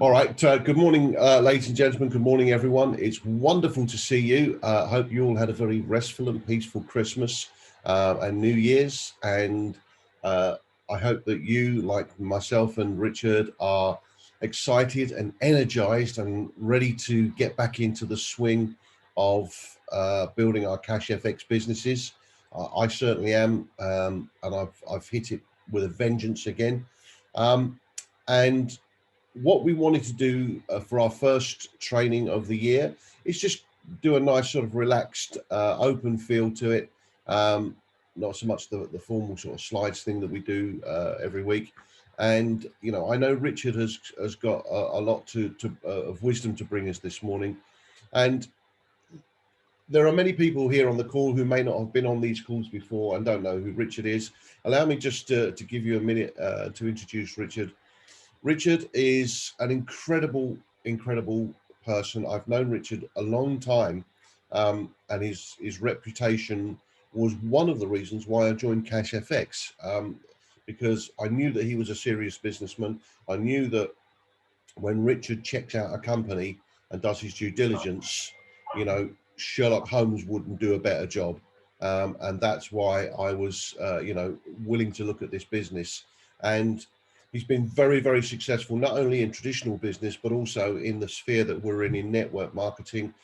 All right. Good morning, ladies and gentlemen. Good morning, everyone. It's wonderful to see you. I hope you all had a very restful and peaceful Christmas and New Year's. And I hope that you, like myself and Richard, are excited and energized and ready to get back into the swing of building our Cashfx businesses. I certainly am, and I've hit it with a vengeance again. And what we wanted to do for our first training of the year is just do a nice sort of relaxed, open feel to it. Not so much the formal sort of slides thing that we do every week. And, you know, I know Richard has got a lot of wisdom to bring us this morning. And there are many people here on the call who may not have been on these calls before and don't know who Richard is. Allow me just to give you a minute to introduce Richard. Richard is an incredible person. I've known Richard a long time, and his reputation was one of the reasons why I joined Cashfx, because I knew that he was a serious businessman. I knew that when Richard checks out a company and does his due diligence, you know, Sherlock Holmes wouldn't do a better job. And that's why I was, you know, willing to look at this business. And he's been very successful, not only in traditional business, but also in the sphere that we're in network marketing.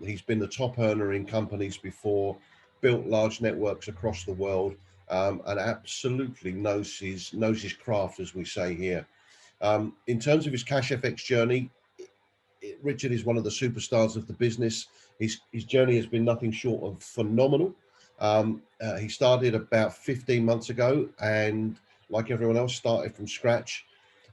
He's been the top earner in companies before, built large networks across the world, and absolutely knows his craft, as we say here. In terms of his Cashfx journey, Richard is one of the superstars of the business. His journey has been nothing short of phenomenal. He started about 15 months ago, and like everyone else, started from scratch.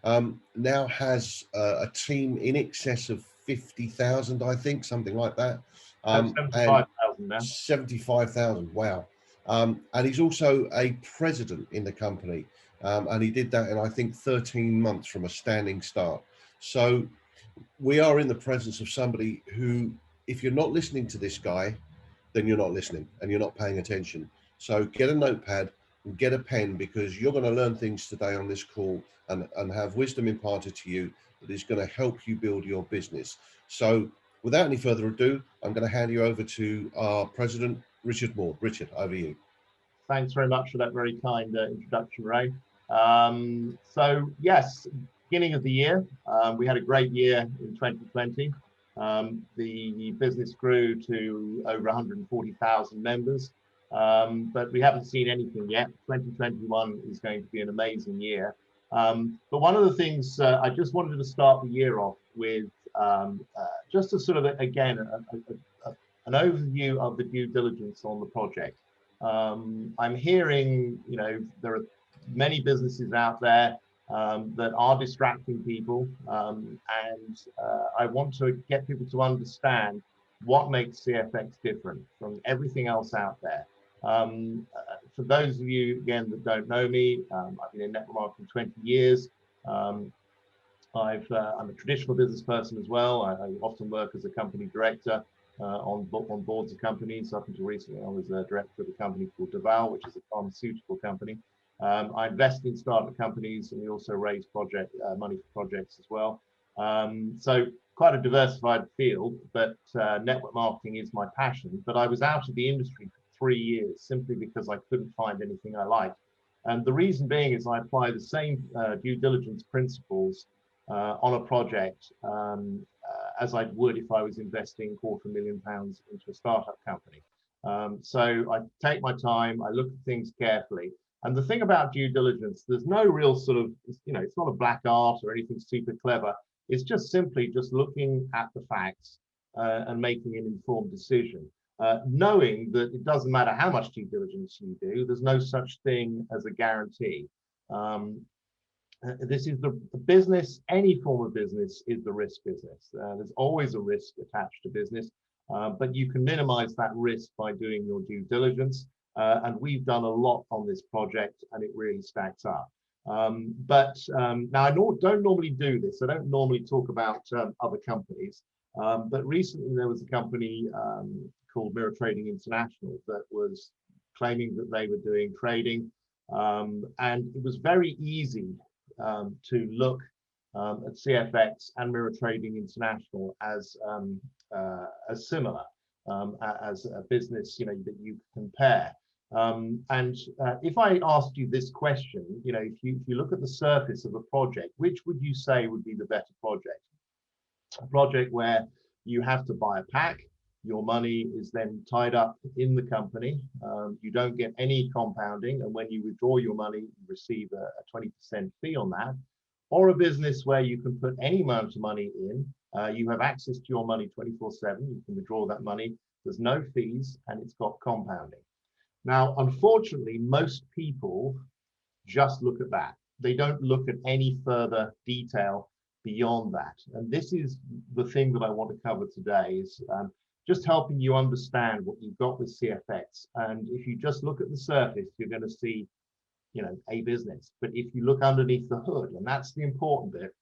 Now has a team in excess of 50,000, I think, something like that. 75,000 now. 75,000, wow. And he's also a president in the company. And he did that in, I think, 13 months from a standing start. So we are in the presence of somebody who, if you're not listening to this guy, then you're not listening and you're not paying attention. So get a notepad and get a pen, because you're going to learn things today on this call and have wisdom imparted to you that is going to help you build your business. So without any further ado, I'm going to hand you over to our president, Richard Moore. Richard, over to you. Thanks very much for that very kind introduction, Ray. So yes, beginning of the year, we had a great year in 2020. The business grew to over 140,000 members. But we haven't seen anything yet. 2021 is going to be an amazing year. But one of the things I just wanted to start the year off with, just a sort of, again, an overview of the due diligence on the project. I'm hearing, you know, there are many businesses out there that are distracting people. And I want to get people to understand what makes CFX different from everything else out there. For those of you, again, that don't know me, I've been in network marketing 20 years. I'm a traditional business person as well. I often work as a company director on boards of companies. Up until recently, I was a director of a company called 𝙏𝙝𝙖𝙣, which is a pharmaceutical company. I invest in startup companies, and we also raise money for projects as well. So quite a diversified field, but network marketing is my passion. But I was out of the industry for 3 years simply because I couldn't find anything I liked. And the reason being is I apply the same due diligence principles on a project as I would if I was investing £250,000 into a startup company. So I take my time, I look at things carefully. And the thing about due diligence, there's no real sort of, you know, it's not a black art or anything super clever. It's just simply just looking at the facts and making an informed decision, knowing that it doesn't matter how much due diligence you do, there's no such thing as a guarantee. This is the business, any form of business is the risk business. There's always a risk attached to business, but you can minimize that risk by doing your due diligence. And we've done a lot on this project, and it really stacks up. Now I don't normally do this. I don't normally talk about other companies, but recently there was a company called Mirror Trading International that was claiming that they were doing trading, and it was very easy to look at CFX and Mirror Trading International as similar, as a business, that you compare. If I asked you this question, if you look at the surface of a project, which would you say would be the better project? A project where you have to buy a pack, your money is then tied up in the company, you don't get any compounding, and when you withdraw your money, you receive a 20% fee on that, or a business where you can put any amount of money in, you have access to your money 24/7, you can withdraw that money, there's no fees, and it's got compounding. Now, unfortunately, most people just look at that. They don't look at any further detail beyond that. And this is the thing that I want to cover today, is just helping you understand what you've got with CFX. And if you just look at the surface, you're going to see, a business. But if you look underneath the hood, and that's the important bit,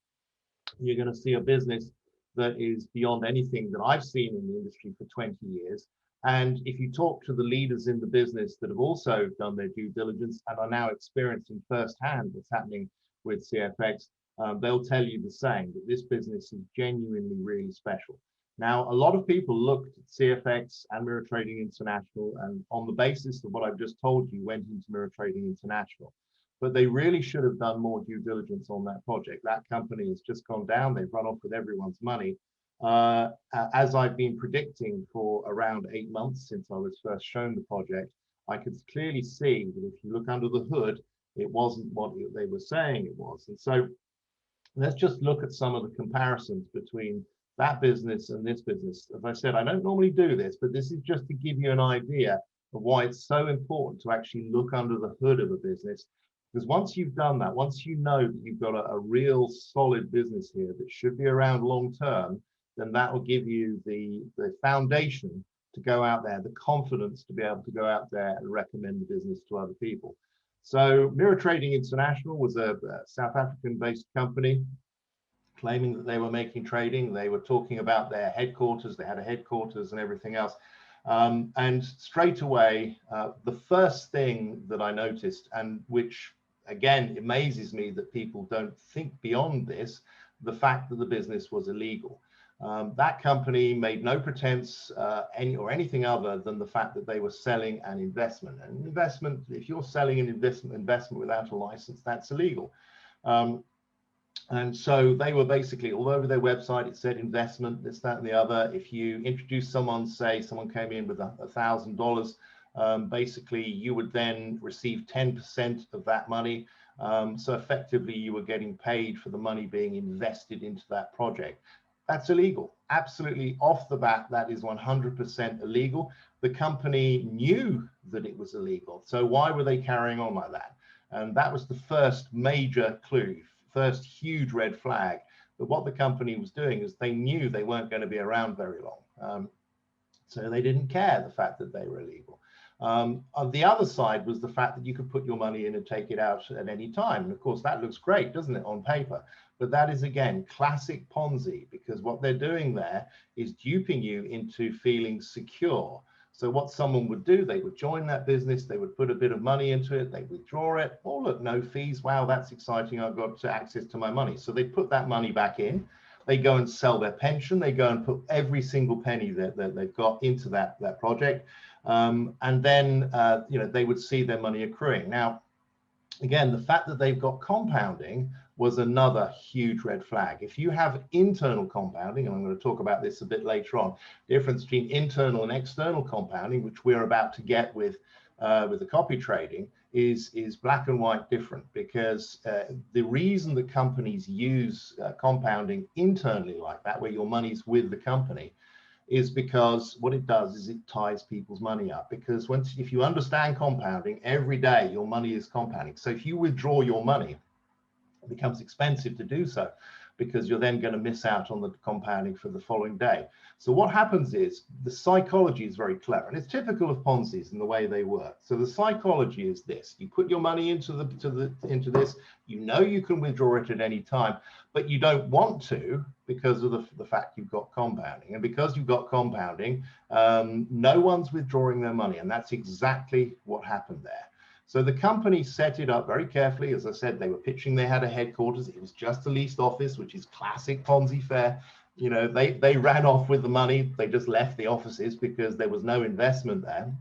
you're going to see a business that is beyond anything that I've seen in the industry for 20 years. And if you talk to the leaders in the business that have also done their due diligence and are now experiencing firsthand what's happening with CFX, they'll tell you the same, that this business is genuinely really special. Now, a lot of people looked at CFX and Mirror Trading International, and on the basis of what I've just told you, went into Mirror Trading International. But they really should have done more due diligence on that project. That company has just gone down. They've run off with everyone's money. As I've been predicting for around 8 months since I was first shown the project, I could clearly see that if you look under the hood, it wasn't what they were saying it was. And so let's just look at some of the comparisons between that business and this business. As I said, I don't normally do this, but this is just to give you an idea of why it's so important to actually look under the hood of a business. Because once you've done that, once you know that you've got a real solid business here that should be around long term, then that will give you the foundation to go out there, the confidence to be able to go out there and recommend the business to other people. So Mirror Trading International was a South African-based company claiming that they were making trading. They were talking about their headquarters. They had a headquarters and everything else. And straight away, the first thing that I noticed, and which again amazes me that people don't think beyond this, the fact that the business was illegal. That company made no pretense anything other than the fact that they were selling an investment. And investment, if you're selling an investment without a license, that's illegal. And so they were basically all over their website. It said investment, this, that, and the other. If you introduce someone, say someone came in with $1,000, basically you would then receive 10% of that money. So effectively you were getting paid for the money being invested into that project. That's illegal. Absolutely off the bat, that is 100% illegal. The company knew that it was illegal. So why were they carrying on like that? And that was the first major clue, first huge red flag, that what the company was doing is they knew they weren't going to be around very long. So they didn't care the fact that they were illegal. On the other side was the fact that you could put your money in and take it out at any time. And of course, that looks great, doesn't it, on paper? But that is, again, classic Ponzi, because what they're doing there is duping you into feeling secure. So what someone would do, they would join that business, they would put a bit of money into it, they withdraw it. Oh, look, no fees. Wow, that's exciting. I've got access to my money. So they put that money back in. They go and sell their pension. They go and put every single penny that they've got into that project. And then, they would see their money accruing. Now, again, the fact that they've got compounding was another huge red flag. If you have internal compounding, and I'm going to talk about this a bit later on, the difference between internal and external compounding, which we're about to get with the copy trading, is black and white different, because the reason that companies use compounding internally like that, where your money's with the company, is because what it does is it ties people's money up. Because if you understand compounding, every day your money is compounding. So if you withdraw your money, it becomes expensive to do so, because you're then going to miss out on the compounding for the following day. So what happens is, the psychology is very clever, and it's typical of Ponzi's in the way they work. So the psychology is this: you put your money into this, you know you can withdraw it at any time, but you don't want to because of the fact you've got compounding. And because you've got compounding, no one's withdrawing their money, and that's exactly what happened there. So the company set it up very carefully. As I said, they were pitching they had a headquarters. It was just a leased office, which is classic Ponzi fare. You know, they ran off with the money. They just left the offices because there was no investment there.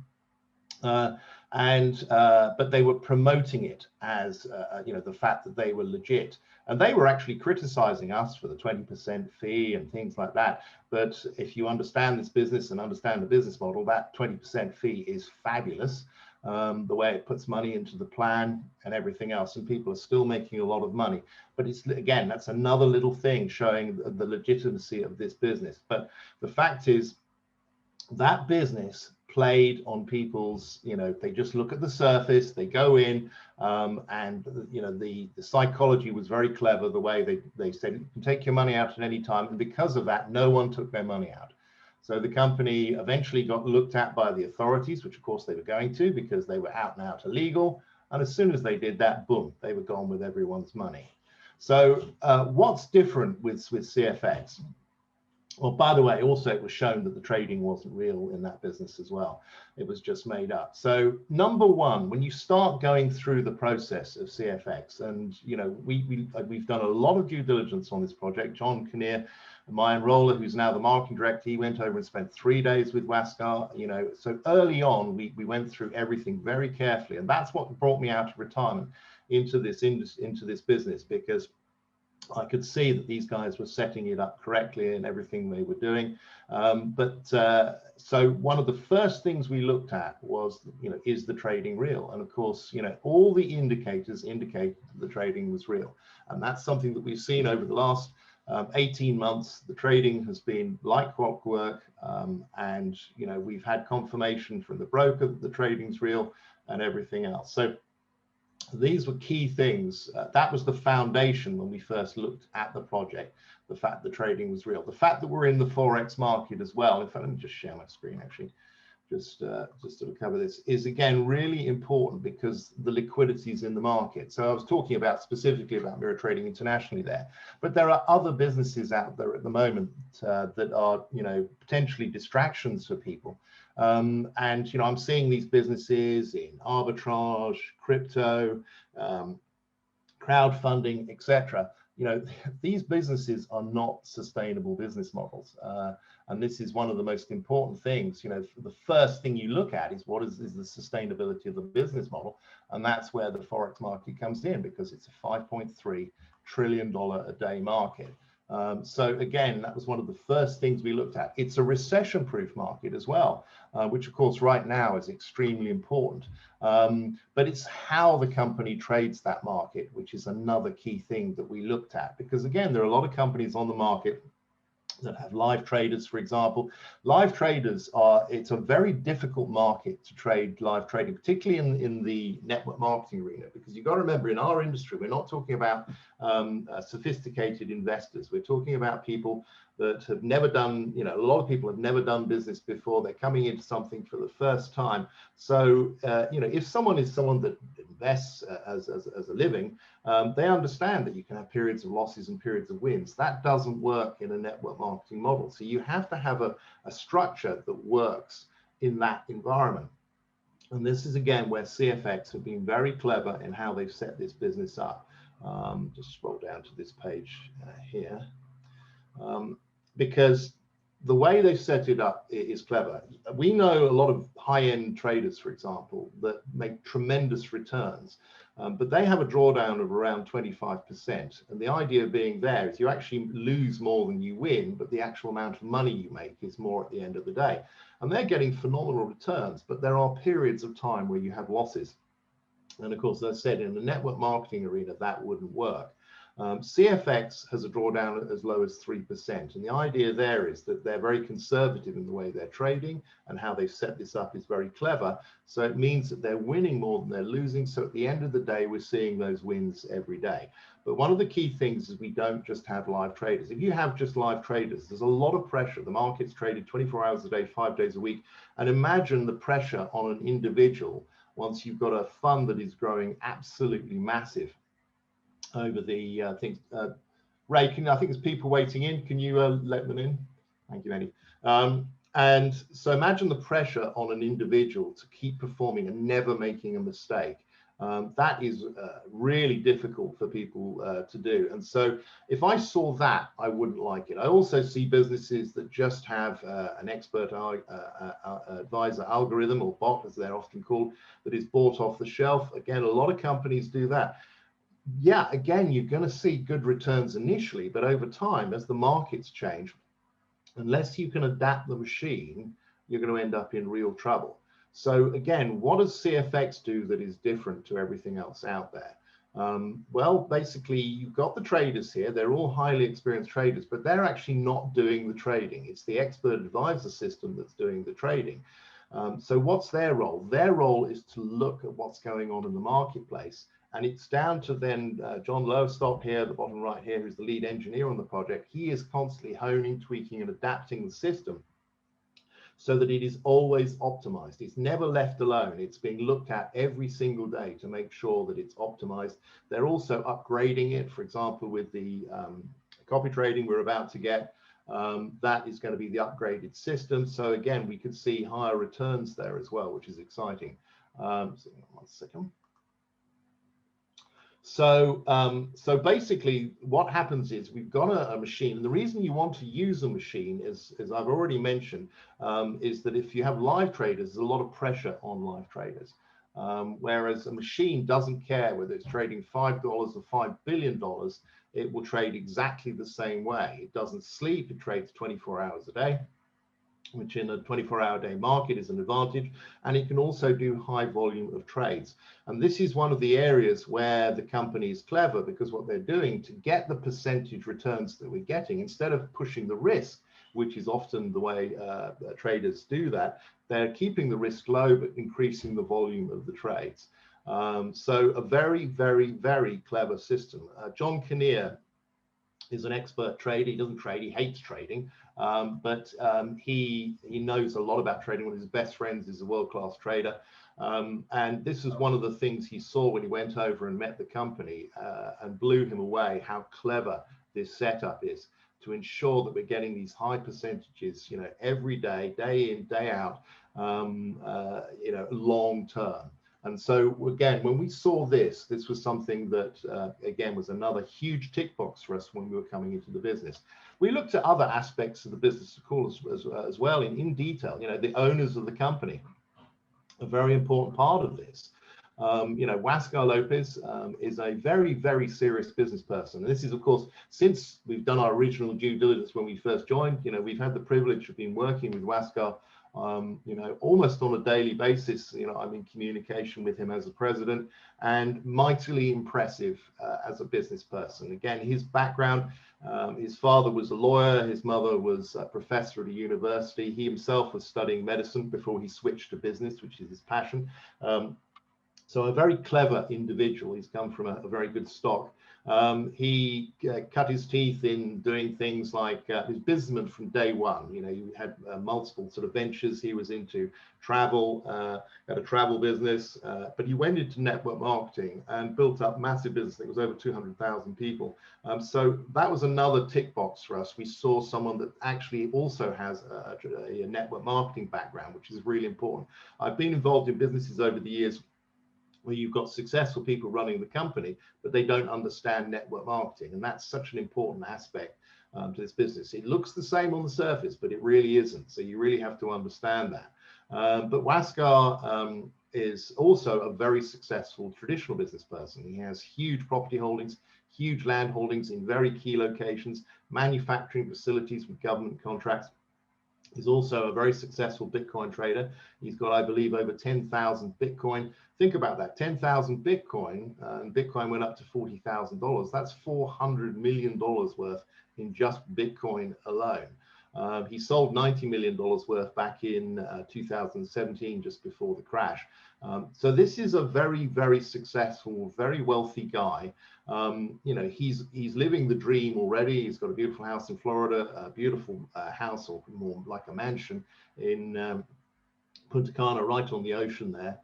But they were promoting it as you know, the fact that they were legit, and they were actually criticizing us for the 20% fee and things like that. But if you understand this business and understand the business model, that 20% fee is fabulous. The way it puts money into the plan and everything else, and people are still making a lot of money. But it's, again, that's another little thing showing the legitimacy of this business. But the fact is, that business played on people's, you know, they just look at the surface, they go in, and you know, the psychology was very clever. The way they said you can take your money out at any time, and because of that, no one took their money out. So the company eventually got looked at by the authorities, which of course they were going to, because they were out and out illegal. And as soon as they did that, boom, they were gone with everyone's money. So what's different with CFX? Well, by the way, also it was shown that the trading wasn't real in that business as well. It was just made up. So number one, when you start going through the process of CFX, and you know, we've done a lot of due diligence on this project. John Kinnear, my enroller, who's now the marketing director, he went over and spent 3 days with 𝙏𝙗𝙖𝙣𝙠. You know, so early on, we went through everything very carefully, and that's what brought me out of retirement into this business, because I could see that these guys were setting it up correctly in everything they were doing. So one of the first things we looked at was, you know, is the trading real? And of course, you know, all the indicators indicate that the trading was real. And that's something that we've seen over the last 18 months. The trading has been like clockwork. And, you know, we've had confirmation from the broker that the trading's real and everything else. So these were key things. That was the foundation when we first looked at the project, the fact the trading was real, the fact that we're in the Forex market as well. In fact, let me just share my screen actually, just to cover this, is again really important because the liquidity is in the market. So I was talking about specifically about mirror trading internationally there, but there are other businesses out there at the moment that are, you know, potentially distractions for people. And, you know, I'm seeing these businesses in arbitrage, crypto, crowdfunding, etc. You know, these businesses are not sustainable business models. And this is one of the most important things. You know, the first thing you look at is what is the sustainability of the business model. And that's where the Forex market comes in, because it's a $5.3 trillion a day market. So again, that was one of the first things we looked at. It's a recession-proof market as well, which of course right now is extremely important. But it's how the company trades that market, which is another key thing that we looked at. Because again, there are a lot of companies on the market that have live traders, for example. Live traders it's a very difficult market to trade live trading, particularly in the network marketing arena, because you've got to remember, in our industry, we're not talking about sophisticated investors. We're talking about people that have never done, you know, a lot of people have never done business before. They're coming into something for the first time. So, you know, if someone is someone that invests as a living, they understand that you can have periods of losses and periods of wins. That doesn't work in a network marketing model. So you have to have a structure that works in that environment. And this is, again, where CFX have been very clever in how they've set this business up. Just scroll down to this page here. Because the way they've set it up is clever. We know a lot of high-end traders, for example, that make tremendous returns, but they have a drawdown of around 25%. And the idea being there is you actually lose more than you win, but the actual amount of money you make is more at the end of the day. And they're getting phenomenal returns, but there are periods of time where you have losses. And of course, as I said, in the network marketing arena, that wouldn't work. CFX has a drawdown as low as 3%. And the idea there is that they're very conservative in the way they're trading, and how they've set this up is very clever. So it means that they're winning more than they're losing. So at the end of the day, we're seeing those wins every day. But one of the key things is we don't just have live traders. If you have just live traders, there's a lot of pressure. The market's traded 24 hours a day, 5 days a week. And imagine the pressure on an individual once you've got a fund that is growing absolutely massive over the things. Ray, I think there's people waiting in. Can you let them in? Thank you, Eddie. And so imagine the pressure on an individual to keep performing and never making a mistake. That is really difficult for people to do. And so if I saw that, I wouldn't like it. I also see businesses that just have an expert advisor algorithm, or bot as they're often called, that is bought off the shelf. Again, a lot of companies do that. Yeah, again, you're going to see good returns initially, but over time, as the markets change, unless you can adapt the machine, you're going to end up in real trouble. So again, what does CFX do that is different to everything else out there? Well, basically, you've got the traders here. They're all highly experienced traders, but they're actually not doing the trading. It's the expert advisor system that's doing the trading. So what's their role? Their role is to look at what's going on in the marketplace. And it's down to then John Lowestoft here, at the bottom right here, who's the lead engineer on the project. He is constantly honing, tweaking, and adapting the system so that it is always optimized. It's never left alone. It's being looked at every single day to make sure that it's optimized. They're also upgrading it, for example, with the copy trading we're about to get. That is going to be the upgraded system. So again, we could see higher returns there as well, which is exciting. So 1 second. So basically what happens is we've got a machine, and the reason you want to use a machine is, as I've already mentioned, is that if you have live traders, there's a lot of pressure on live traders. Whereas a machine doesn't care whether it's trading $5 or $5 billion, it will trade exactly the same way. It doesn't sleep, it trades 24 hours a day, which in a 24-hour day market is an advantage, and it can also do high volume of trades. And this is one of the areas where the company is clever, because what they're doing to get the percentage returns that we're getting, instead of pushing the risk, which is often the way traders do that, they're keeping the risk low but increasing the volume of the trades. So a very, very, very clever system. John Kinnear is an expert trader. He doesn't trade, he hates trading, but he knows a lot about trading. One of his best friends is a world-class trader. And this is one of the things he saw when he went over and met the company, and blew him away how clever this setup is to ensure that we're getting these high percentages, every day, day in, day out, long term. And so again, when we saw this was something that, again, was another huge tick box for us when we were coming into the business. We looked at other aspects of the business, of course, as well in detail. The owners of the company, a very important part of this. Huáscar Lopez is a very, very serious business person. And this is, of course, since we've done our original due diligence when we first joined, we've had the privilege of being working with Huáscar almost on a daily basis. I'm in communication with him as a president, and mightily impressive as a business person. Again, his background, his father was a lawyer, his mother was a professor at a university. He himself was studying medicine before he switched to business, which is his passion. So a very clever individual. He's come from a very good stock. He cut his teeth in doing things like his businessman from day one. He had multiple sort of ventures. He was into travel, had a travel business, but he went into network marketing and built up massive business. It was over 200,000 people. So that was another tick box for us. We saw someone that actually also has a network marketing background, which is really important. I've been involved in businesses over the years where you've got successful people running the company, but they don't understand network marketing. And that's such an important aspect to this business. It looks the same on the surface, but it really isn't. So you really have to understand that. But Huáscar is also a very successful traditional business person. He has huge property holdings, huge land holdings in very key locations, manufacturing facilities with government contracts. He's also a very successful Bitcoin trader. He's got, I believe, over 10,000 Bitcoin. Think about that, 10,000 Bitcoin, and Bitcoin went up to $40,000. That's $400 million worth in just Bitcoin alone. He sold $90 million worth back in 2017, just before the crash. So this is a very, very successful, very wealthy guy. He's living the dream already. He's got a beautiful house in Florida, a beautiful house, or more like a mansion in Punta Cana, right on the ocean there.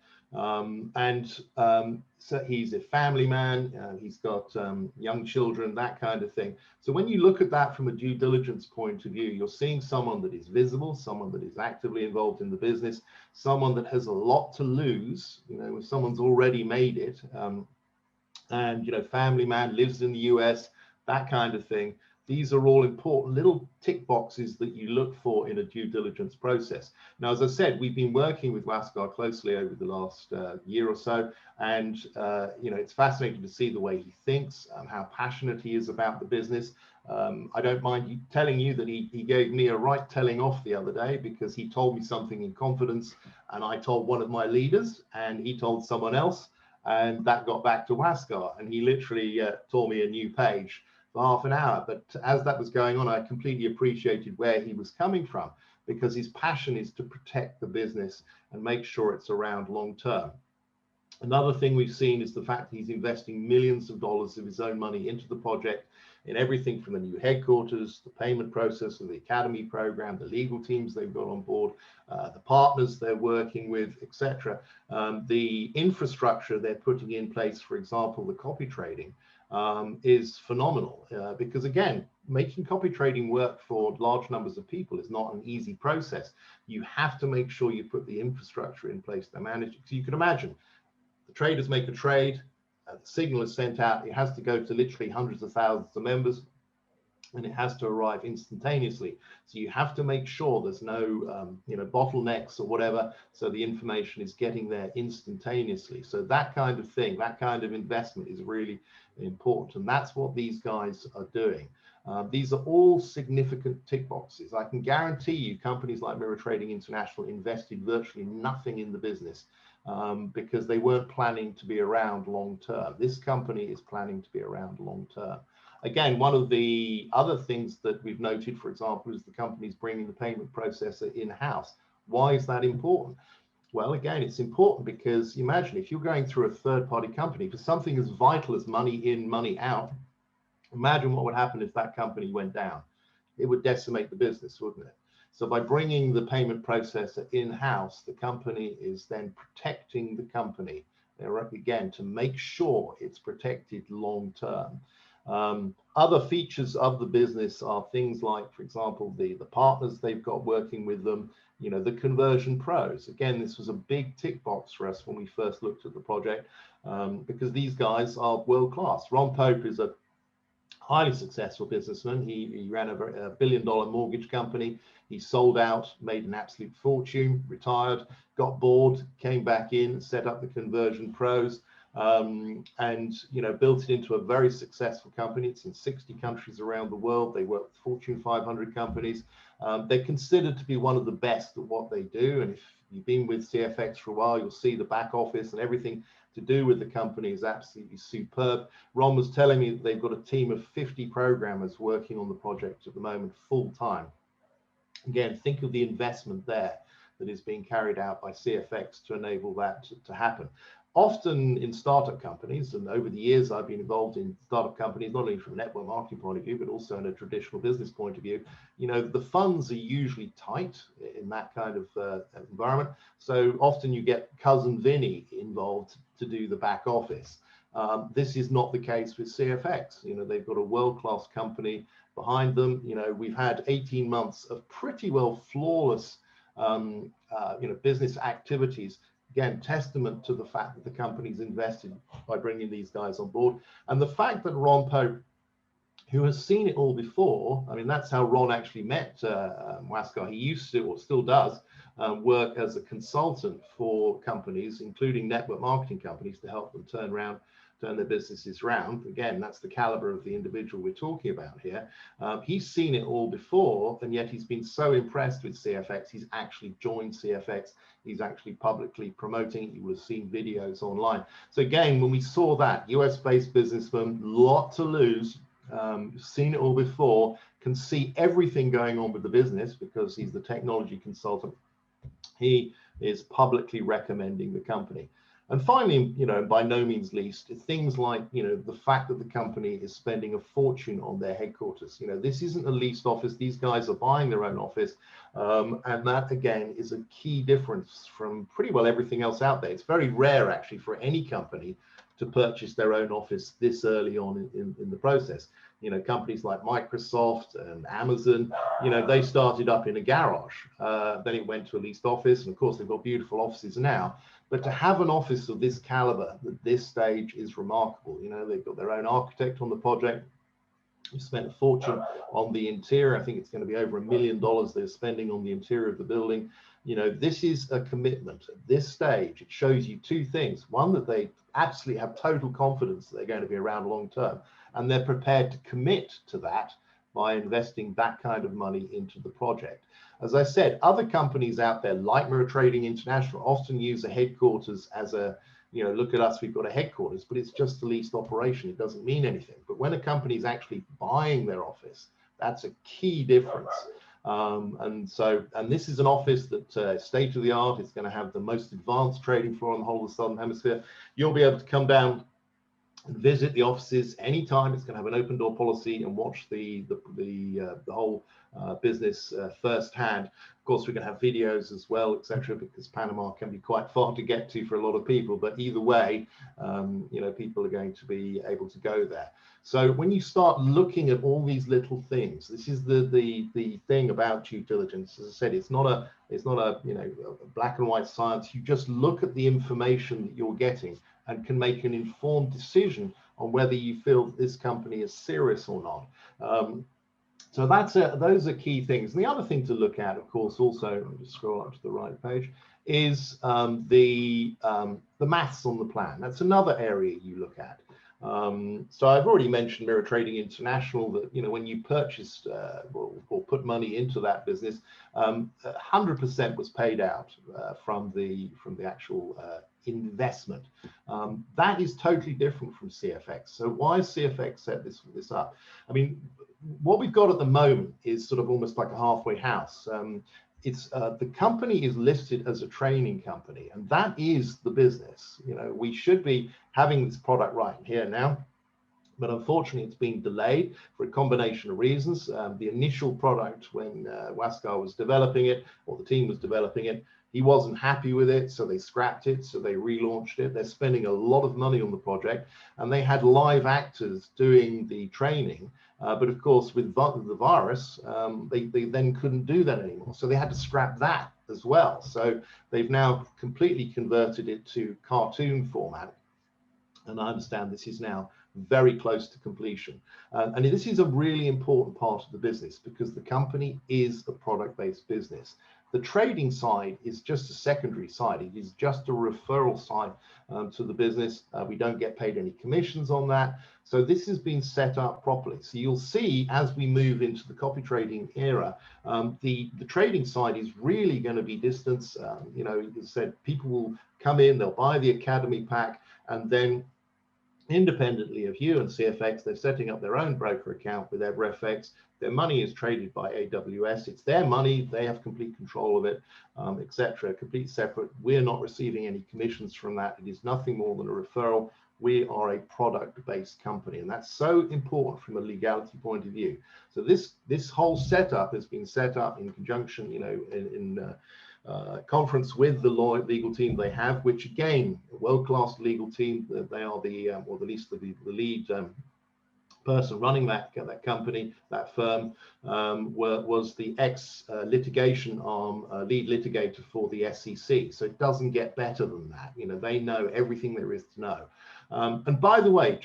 So he's a family man, he's got young children, that kind of thing. So when you look at that from a due diligence point of view, you're seeing someone that is visible, someone that is actively involved in the business, someone that has a lot to lose, you know, if someone's already made it, and, you know, family man, lives in the US, that kind of thing. These are all important little tick boxes that you look for in a due diligence process. Now, as I said, we've been working with 𝙏𝙗𝙖𝙣𝙠 closely over the last year or so, and you know, it's fascinating to see the way he thinks, how passionate he is about the business. I don't mind telling you that he gave me a right telling off the other day, because he told me something in confidence, and I told one of my leaders, and he told someone else, and that got back to 𝙏𝙗𝙖𝙣, and he literally tore me a new page for half an hour. But as that was going on, I completely appreciated where he was coming from, because his passion is to protect the business and make sure it's around long term. Another thing we've seen is the fact that he's investing millions of dollars of his own money into the project, in everything from the new headquarters, the payment process of the academy program, the legal teams they've got on board, the partners they're working with, etc. The infrastructure they're putting in place, for example, the copy trading, is phenomenal, because again, making copy trading work for large numbers of people is not an easy process. You have to make sure you put the infrastructure in place to manage it. So you can imagine, the traders make a trade, the signal is sent out, it has to go to literally hundreds of thousands of members, and it has to arrive instantaneously. So you have to make sure there's no you know, bottlenecks or whatever, so the information is getting there instantaneously. So that kind of thing, that kind of investment is really important, and that's what these guys are doing. These are all significant tick boxes. I can guarantee you companies like Mirror Trading International invested virtually nothing in the business, because they weren't planning to be around long term. This company is planning to be around long term. Again, one of the other things that we've noted, for example, is the company's bringing the payment processor in-house. Why is that important? Well, again, it's important because imagine if you're going through a third-party company for something as vital as money in, money out. Imagine what would happen if that company went down. It would decimate the business, wouldn't it? So by bringing the payment processor in-house, the company is then protecting the company, again, to make sure it's protected long term. Other features of the business are things like, for example, the partners they've got working with them, you know, the conversion pros. Again, this was a big tick box for us when we first looked at the project, because these guys are world class. Ron Pope is a highly successful businessman. He ran a $1 billion mortgage company. He sold out, made an absolute fortune, retired, got bored, came back in, set up the conversion pros, and, you know, built it into a very successful company. It's in 60 countries around the world. They work with Fortune 500 companies. They're considered to be one of the best at what they do. And if you've been with CFX for a while, you'll see the back office and everything to do with the company is absolutely superb. Ron was telling me that they've got a team of 50 programmers working on the project at the moment full time. Again, think of the investment there that is being carried out by CFX to enable that to happen. Often in startup companies, and over the years I've been involved in startup companies, not only from a network marketing point of view, but also in a traditional business point of view, you know, the funds are usually tight in that kind of environment. So often you get cousin Vinny involved to do the back office. This is not the case with CFX. You know, they've got a world-class company behind them. You know, we've had 18 months of pretty well flawless, you know, business activities. Again, testament to the fact that the company's invested by bringing these guys on board. And the fact that Ron Pope, who has seen it all before, I mean, that's how Ron actually met 𝙏𝙗𝙖𝙣𝙠. He used to, or still does, work as a consultant for companies, including network marketing companies, to help them turn their businesses around. Again, that's the caliber of the individual we're talking about here. He's seen it all before, and yet he's been so impressed with CFX, he's actually joined CFX. He's actually publicly promoting it. You will have seen videos online. So again, when we saw that, US-based businessman, lot to lose, seen it all before, can see everything going on with the business because he's the technology consultant. He is publicly recommending the company. And finally, by no means least, things like, the fact that the company is spending a fortune on their headquarters. This isn't a leased office. These guys are buying their own office. And that, again, is a key difference from pretty well everything else out there. It's very rare, actually, for any company to purchase their own office this early on in the process. Companies like Microsoft and Amazon, they started up in a garage. Then it went to a leased office. And of course, they've got beautiful offices now. But to have an office of this caliber at this stage is remarkable. They've got their own architect on the project. We've spent a fortune on the interior. I think it's going to be over $1 million they're spending on the interior of the building. This is a commitment at this stage. It shows you two things. One, that they absolutely have total confidence that they're going to be around long term, and they're prepared to commit to that by investing that kind of money into the project. As I said, other companies out there like Mirror Trading International often use a headquarters as a, look at us, we've got a headquarters, but it's just a leased operation. It doesn't mean anything. But when a company is actually buying their office, that's a key difference. And this is an office that state of the art. It's going to have the most advanced trading floor on the whole of the Southern Hemisphere. You'll be able to come down and visit the offices anytime. It's going to have an open door policy and watch the whole business firsthand. Of course, we're going to have videos as well, etc., because Panama can be quite far to get to for a lot of people. But either way, people are going to be able to go there. So when you start looking at all these little things, this is the thing about due diligence. As I said, it's not a a black and white science. You just look at the information that you're getting and can make an informed decision on whether you feel this company is serious or not. So those are key things. And the other thing to look at, of course, also, let me just scroll up to the right page, is the maths on the plan. That's another area you look at. So I've already mentioned Mirror Trading International, that when you purchased or put money into that business, 100% was paid out from the actual investment. That is totally different from CFX. So why has CFX set this up? I mean, what we've got at the moment is sort of almost like a halfway house. It's the company is listed as a training company, and that is the business. We should be having this product right here now, but unfortunately it's been delayed for a combination of reasons. The initial product, when 𝙤𝙗𝙗 was developing it, or the team was developing it, he wasn't happy with it, so they scrapped it, so they relaunched it. They're spending a lot of money on the project, and they had live actors doing the training. But of course, with the virus, they then couldn't do that anymore. So they had to scrap that as well. So they've now completely converted it to cartoon format. And I understand this is now very close to completion. And this is a really important part of the business, because the company is a product-based business. The trading side is just a secondary side. It is just a referral side to the business. We don't get paid any commissions on that. So this has been set up properly. So you'll see, as we move into the copy trading era, the trading side is really going to be distance. As I said, people will come in, they'll buy the Academy pack, and then independently of you and CFX, they're setting up their own broker account with EverFX. Their money is traded by AWS. It's their money. They have complete control of it, etc. Complete separate. We're not receiving any commissions from that. It is nothing more than a referral. We are a product-based company, and that's so important from a legality point of view. So this whole setup has been set up in conjunction, in conference with the legal team they have, which again, a world-class legal team. They are or at least the lead person running that company, that firm, was the ex-litigation arm, lead litigator for the SEC. So it doesn't get better than that. They know everything there is to know. And by the way,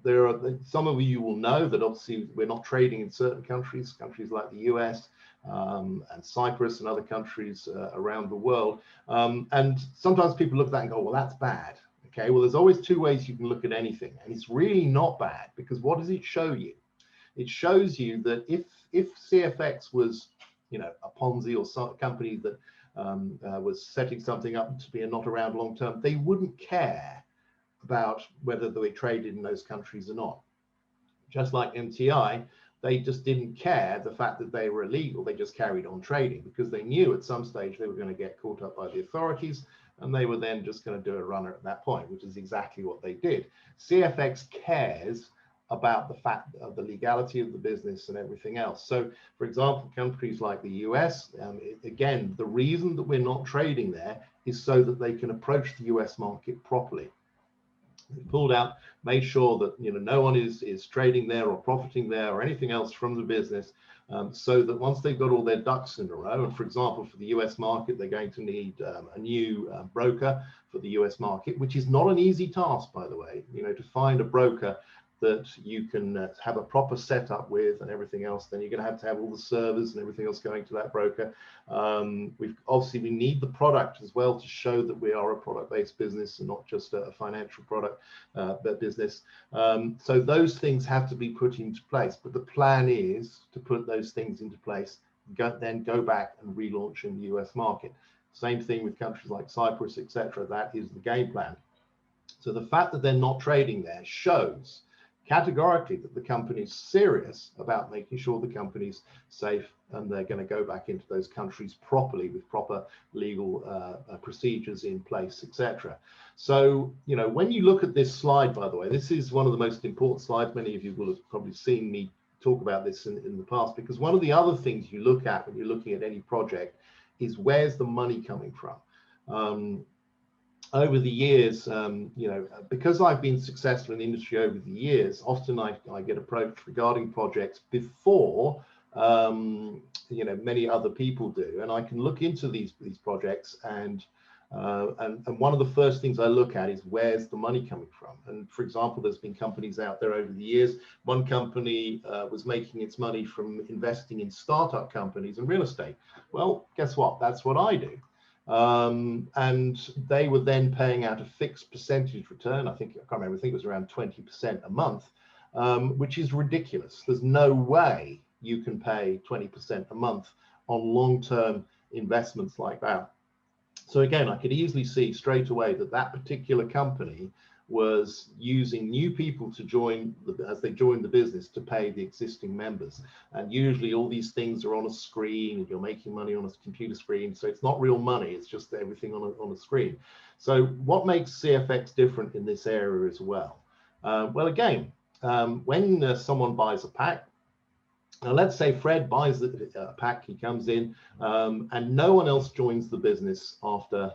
there are some of you will know that obviously we're not trading in certain countries like the US, and Cyprus and other countries around the world. And sometimes people look at that and go, well, that's bad. Okay, well, there's always two ways you can look at anything, and it's really not bad, because what does it show you? It shows you that if CFX was, a Ponzi or some company that was setting something up to be not around long term, they wouldn't care about whether they traded in those countries or not. Just like MTI, they just didn't care the fact that they were illegal. They just carried on trading because they knew at some stage they were going to get caught up by the authorities. and they were then just going to do a runner at that point, which is exactly what they did. CFX cares about the fact of the legality of the business and everything else. So, for example, countries like the US, again, the reason that we're not trading there is so that they can approach the US market properly. They pulled out, made sure that no one is trading there or profiting there or anything else from the business, so that once they've got all their ducks in a row, and for example, for the US market, they're going to need a new broker for the US market, which is not an easy task, by the way, to find a broker that you can have a proper setup with and everything else. Then you're going to have all the servers and everything else going to that broker. We need the product as well to show that we are a product-based business and not just a financial product business. So those things have to be put into place. But the plan is to put those things into place, then go back and relaunch in the US market. Same thing with countries like Cyprus, etc. That is the game plan. So the fact that they're not trading there shows categorically that the company is serious about making sure the company's safe, and they're going to go back into those countries properly with proper legal procedures in place, etc. So, when you look at this slide, by the way, this is one of the most important slides. Many of you will have probably seen me talk about this in the past, because one of the other things you look at when you're looking at any project is where's the money coming from. Over the years, because I've been successful in the industry over the years, often I get approached regarding projects before many other people do, and I can look into these projects, and one of the first things I look at is where's the money coming from. And for example, there's been companies out there over the years. One company was making its money from investing in startup companies and real estate. Well, guess what? That's what I do. And they were then paying out a fixed percentage return. I can't remember, I think it was around 20% a month, which is ridiculous. There's no way you can pay 20% a month on long-term investments like that. So again, I could easily see straight away that particular company was using new people to join as they join the business to pay the existing members. And usually all these things are on a screen, and you're making money on a computer screen. So it's not real money, it's just everything on a screen. So what makes CFX different in this area as well? Well, again, when someone buys a pack, now let's say Fred buys the pack, he comes in, and no one else joins the business after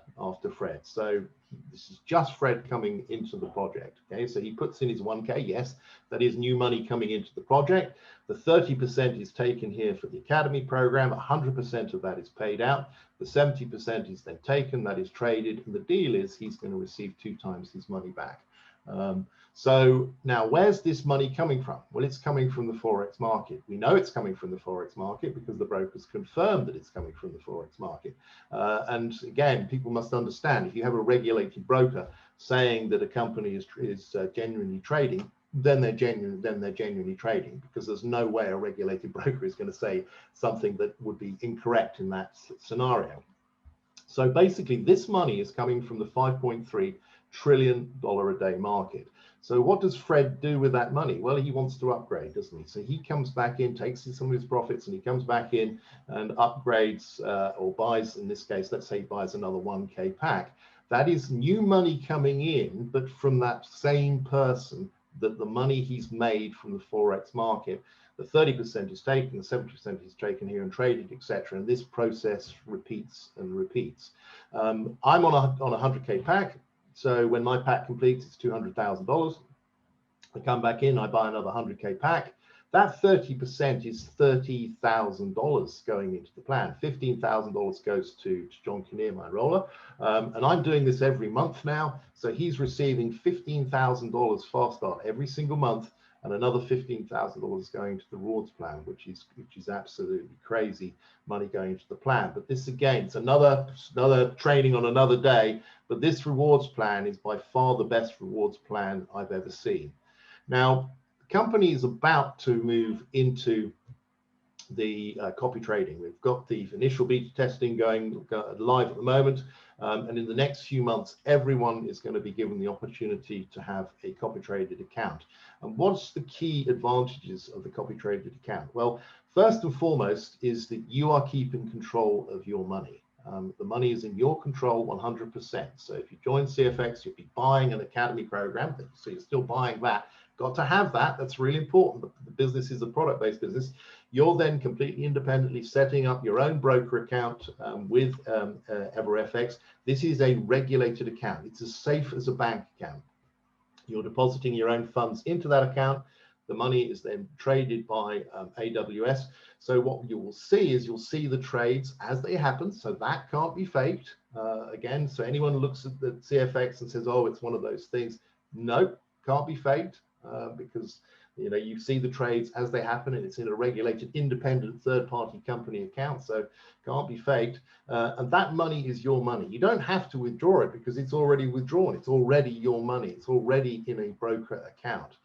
Fred. So this is just Fred coming into the project. Okay, so he puts in his 1K. Yes, that is new money coming into the project. The 30% is taken here for the academy program. 100% of that is paid out. The 70% is then taken, that is traded, and the deal is he's going to receive 2 times his money back. So now, where's this money coming from? Well, it's coming from the Forex market. We know it's coming from the Forex market because the brokers confirmed that it's coming from the Forex market. And again, people must understand, if you have a regulated broker saying that a company is genuinely trading, then they're genuinely trading, because there's no way a regulated broker is going to say something that would be incorrect in that scenario. So basically, this money is coming from the $5.3 trillion a day market. So what does Fred do with that money? Well, he wants to upgrade, doesn't he? So he comes back in, takes some of his profits, and he comes back in and upgrades or buys, in this case, let's say he buys another 1K pack. That is new money coming in, but from that same person, that the money he's made from the Forex market. The 30% is taken, the 70% is taken here and traded, etc. And this process repeats and repeats. I'm on a 100K pack. So when my pack completes, it's $200,000. I come back in, I buy another 100K pack. That 30% is $30,000 going into the plan. $15,000 goes to John Kinnear, my enroller. And I'm doing this every month now. So he's receiving $15,000 fast start every single month, and another $15,000 going to the rewards plan, which is absolutely crazy money going into the plan. But this, again, it's another training on another day. But this rewards plan is by far the best rewards plan I've ever seen. Now, the company is about to move into the copy trading. We've got the initial beta testing going live at the moment. And in the next few months, everyone is going to be given the opportunity to have a copy traded account. And what's the key advantages of the copy traded account? Well, first and foremost is that you are keeping control of your money. The money is in your control 100%. So if you join CFX, you'll be buying an academy program, so you're still buying that. Got to have that. That's really important. The business is a product-based business. You're then completely independently setting up your own broker account with EverFX. This is a regulated account. It's as safe as a bank account. You're depositing your own funds into that account. The money is then traded by AWS. So what you will see is you'll see the trades as they happen. So that can't be faked. Again, so anyone looks at the CFX and says, oh, it's one of those things. Nope, can't be faked because you see the trades as they happen, and it's in a regulated, independent, third-party company account, so can't be faked. And that money is your money. You don't have to withdraw it because it's already withdrawn. It's already your money. It's already in a broker account.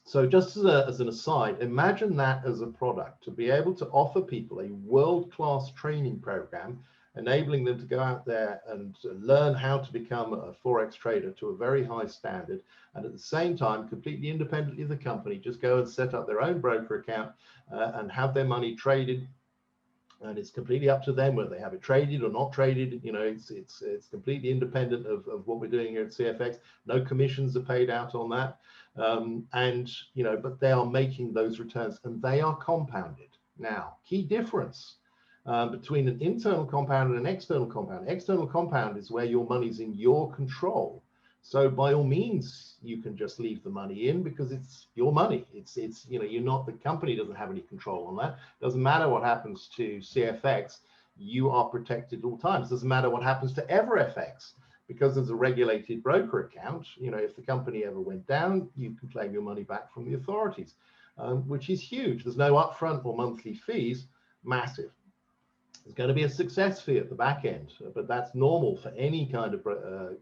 So just as an aside, imagine that as a product, to be able to offer people a world-class training program, enabling them to go out there and learn how to become a Forex trader to a very high standard, and at the same time, completely independently of the company, just go and set up their own broker account and have their money traded. And it's completely up to them whether they have it traded or not traded. It's completely independent of what we're doing here at CFX. No commissions are paid out on that. But they are making those returns, and they are compounded. Now, key difference between an internal compound and an external compound. External compound is where your money's in your control. So by all means, you can just leave the money in because it's your money. You're not, the company doesn't have any control on that. Doesn't matter what happens to CFX, you are protected at all times. Doesn't matter what happens to EverFX, because there's a regulated broker account. If the company ever went down, you can claim your money back from the authorities, which is huge. There's no upfront or monthly fees. Massive. There's going to be a success fee at the back end, but that's normal for any kind of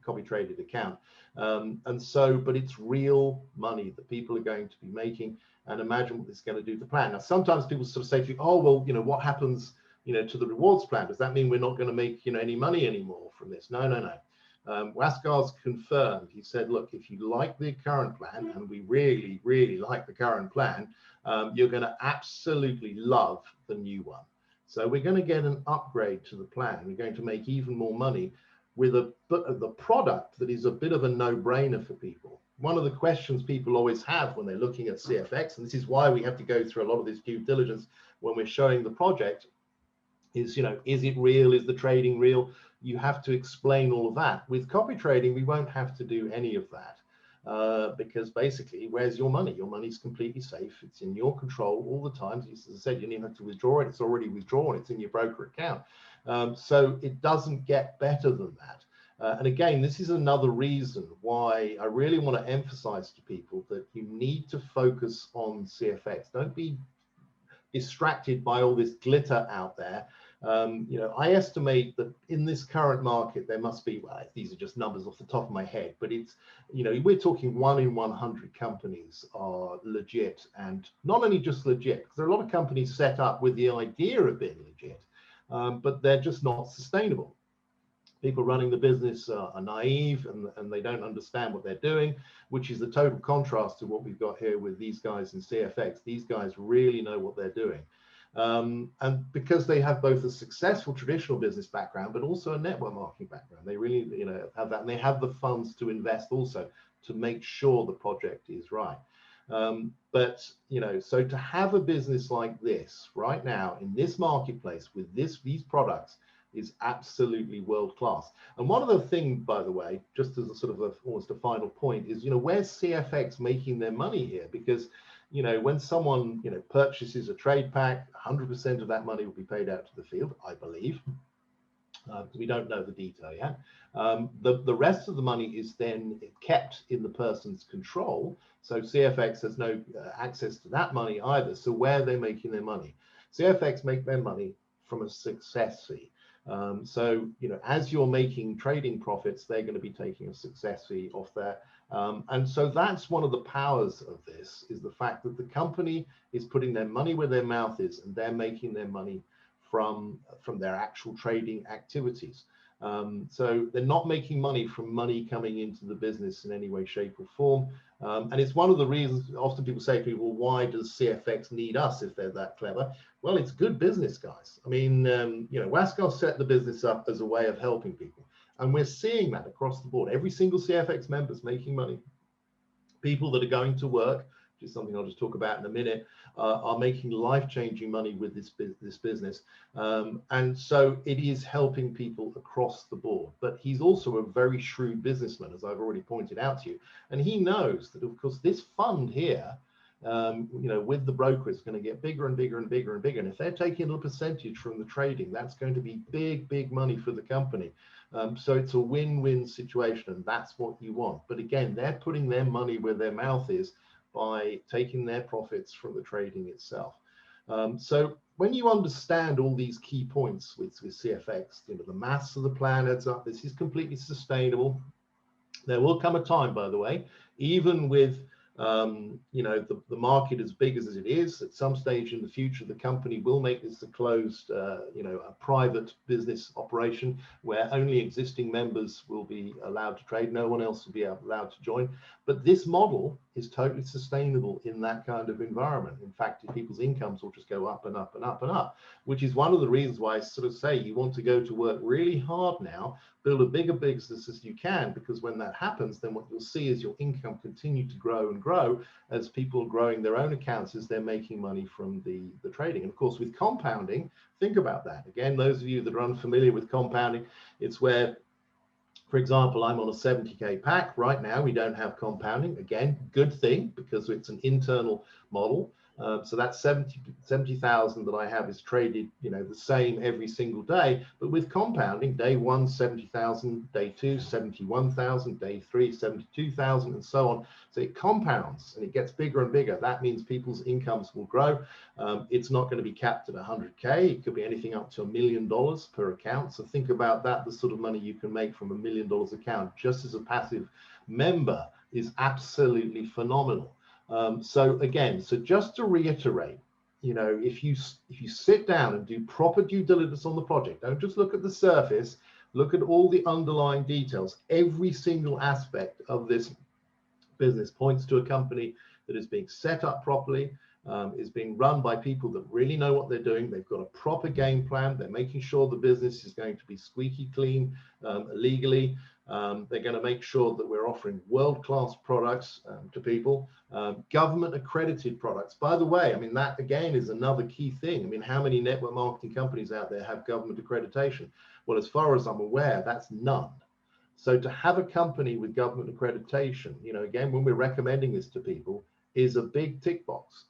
copy traded account. But it's real money that people are going to be making, and imagine what this is going to do to the plan. Now, sometimes people sort of say to you, oh, well, what happens, to the rewards plan? Does that mean we're not going to make, any money anymore from this? No, no, no. Łukasz confirmed. He said, look, if you like the current plan, and we really, really like the current plan, you're going to absolutely love the new one. So we're going to get an upgrade to the plan. We're going to make even more money with the product that is a bit of a no-brainer for people. One of the questions people always have when they're looking at CFX, and this is why we have to go through a lot of this due diligence when we're showing the project, is, is it real? Is the trading real? You have to explain all of that. With copy trading, we won't have to do any of that. Because basically, where's your money? Your money's completely safe. It's in your control all the time. As I said, you don't even have to withdraw it. It's already withdrawn. It's in your broker account. So it doesn't get better than that. And again, this is another reason why I really want to emphasize to people that you need to focus on CFX. Don't be distracted by all this glitter out there. I estimate that in this current market, there must be, well, these are just numbers off the top of my head, but it's, we're talking 1 in 100 companies are legit, and not only just legit, because there are a lot of companies set up with the idea of being legit, but they're just not sustainable. People running the business are naive and they don't understand what they're doing, which is the total contrast to what we've got here with these guys in CFX. These guys really know what they're doing. And because they have both a successful traditional business background, but also a network marketing background, they really, have that, and they have the funds to invest also to make sure the project is right. So to have a business like this right now in this marketplace with these products is absolutely world class. And one other thing, by the way, just as a sort of almost a final point, is where's CFX making their money here? Because when someone purchases a trade pack, 100% of that money will be paid out to the field, I believe. We don't know the detail yet. The rest of the money is then kept in the person's control. So CFX has no access to that money either. So where are they making their money? CFX make their money from a success fee. As you're making trading profits, they're going to be taking a success fee off there. And so that's one of the powers of this, is the fact that the company is putting their money where their mouth is, and they're making their money from their actual trading activities. So they're not making money from money coming into the business in any way, shape or form. And it's one of the reasons often people say to me, well, why does CFX need us if they're that clever? Well, it's good business, guys. I mean, Wascar set the business up as a way of helping people. And we're seeing that across the board. Every single CFX member is making money. People that are going to work, which is something I'll just talk about in a minute, are making life-changing money with this business. And so it is helping people across the board. But he's also a very shrewd businessman, as I've already pointed out to you. And he knows that, of course, this fund here, with the broker, it's going to get bigger and bigger and bigger and bigger. And if they're taking a percentage from the trading, that's going to be big, big money for the company. So it's a win-win situation, and that's what you want. But again, they're putting their money where their mouth is by taking their profits from the trading itself. So when you understand all these key points with CFX, the maths of the plan adds up. This is completely sustainable. There will come a time, by the way, even with the market as big as it is, at some stage in the future, the company will make this a closed, a private business operation where only existing members will be allowed to trade. No one else will be allowed to join. But this model is totally sustainable in that kind of environment. In fact, people's incomes will just go up and up and up and up, which is one of the reasons why I sort of say you want to go to work really hard now, build a bigger business as you can, because when that happens, then what you'll see is your income continue to grow and grow as people are growing their own accounts as they're making money from the trading. And of course, with compounding, think about that. Again, those of you that are unfamiliar with compounding, it's where, for example, I'm on a 70K pack. Right now, we don't have compounding. Again, good thing, because it's an internal model. So that 70,000 that I have is traded, the same every single day. But with compounding, day one, 70,000, day two, 71,000, day three, 72,000, and so on. So it compounds and it gets bigger and bigger. That means people's incomes will grow. It's not going to be capped at 100K. It could be anything up to $1 million per account. So think about that. The sort of money you can make from $1 million account just as a passive member is absolutely phenomenal. So just to reiterate, if you sit down and do proper due diligence on the project, don't just look at the surface, look at all the underlying details. Every single aspect of this business points to a company that is being set up properly, is being run by people that really know what they're doing. They've got a proper game plan. They're making sure the business is going to be squeaky clean legally. They're going to make sure that we're offering world-class products to people, government accredited products. By the way, I mean, that again is another key thing. I mean, how many network marketing companies out there have government accreditation? Well, as far as I'm aware, that's none. So to have a company with government accreditation, again, when we're recommending this to people, is a big tick box.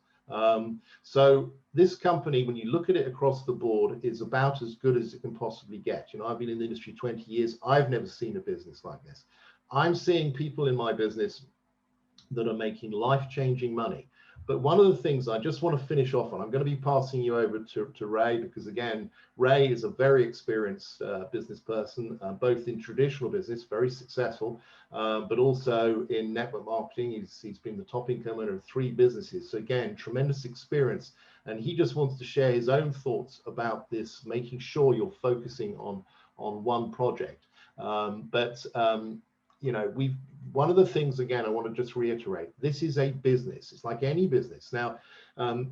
So this company, when you look at it across the board, is about as good as it can possibly get. I've been in the industry 20 years. I've never seen a business like this. I'm seeing people in my business that are making life-changing money. But one of the things I just want to finish off on, I'm going to be passing you over to Ray, because again, Ray is a very experienced business person, both in traditional business, very successful, but also in network marketing. He's been the top income earner of 3 businesses. So again, tremendous experience. And he just wants to share his own thoughts about this, making sure you're focusing on one project. One of the things, again, I want to just reiterate, this is a business. It's like any business. Now,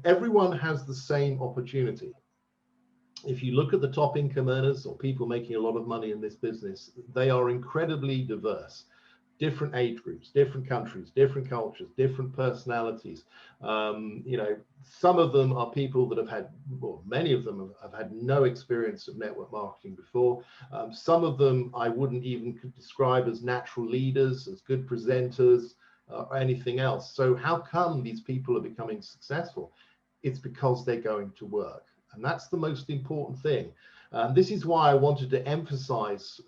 everyone has the same opportunity. If you look at the top income earners or people making a lot of money in this business, they are incredibly diverse. Different age groups, different countries, different cultures, different personalities. Some of them are people that have had, well, many of them have had no experience of network marketing before. Some of them I wouldn't even describe as natural leaders, as good presenters, or anything else. So how come these people are becoming successful? It's because they're going to work. And that's the most important thing. This is why I wanted to emphasize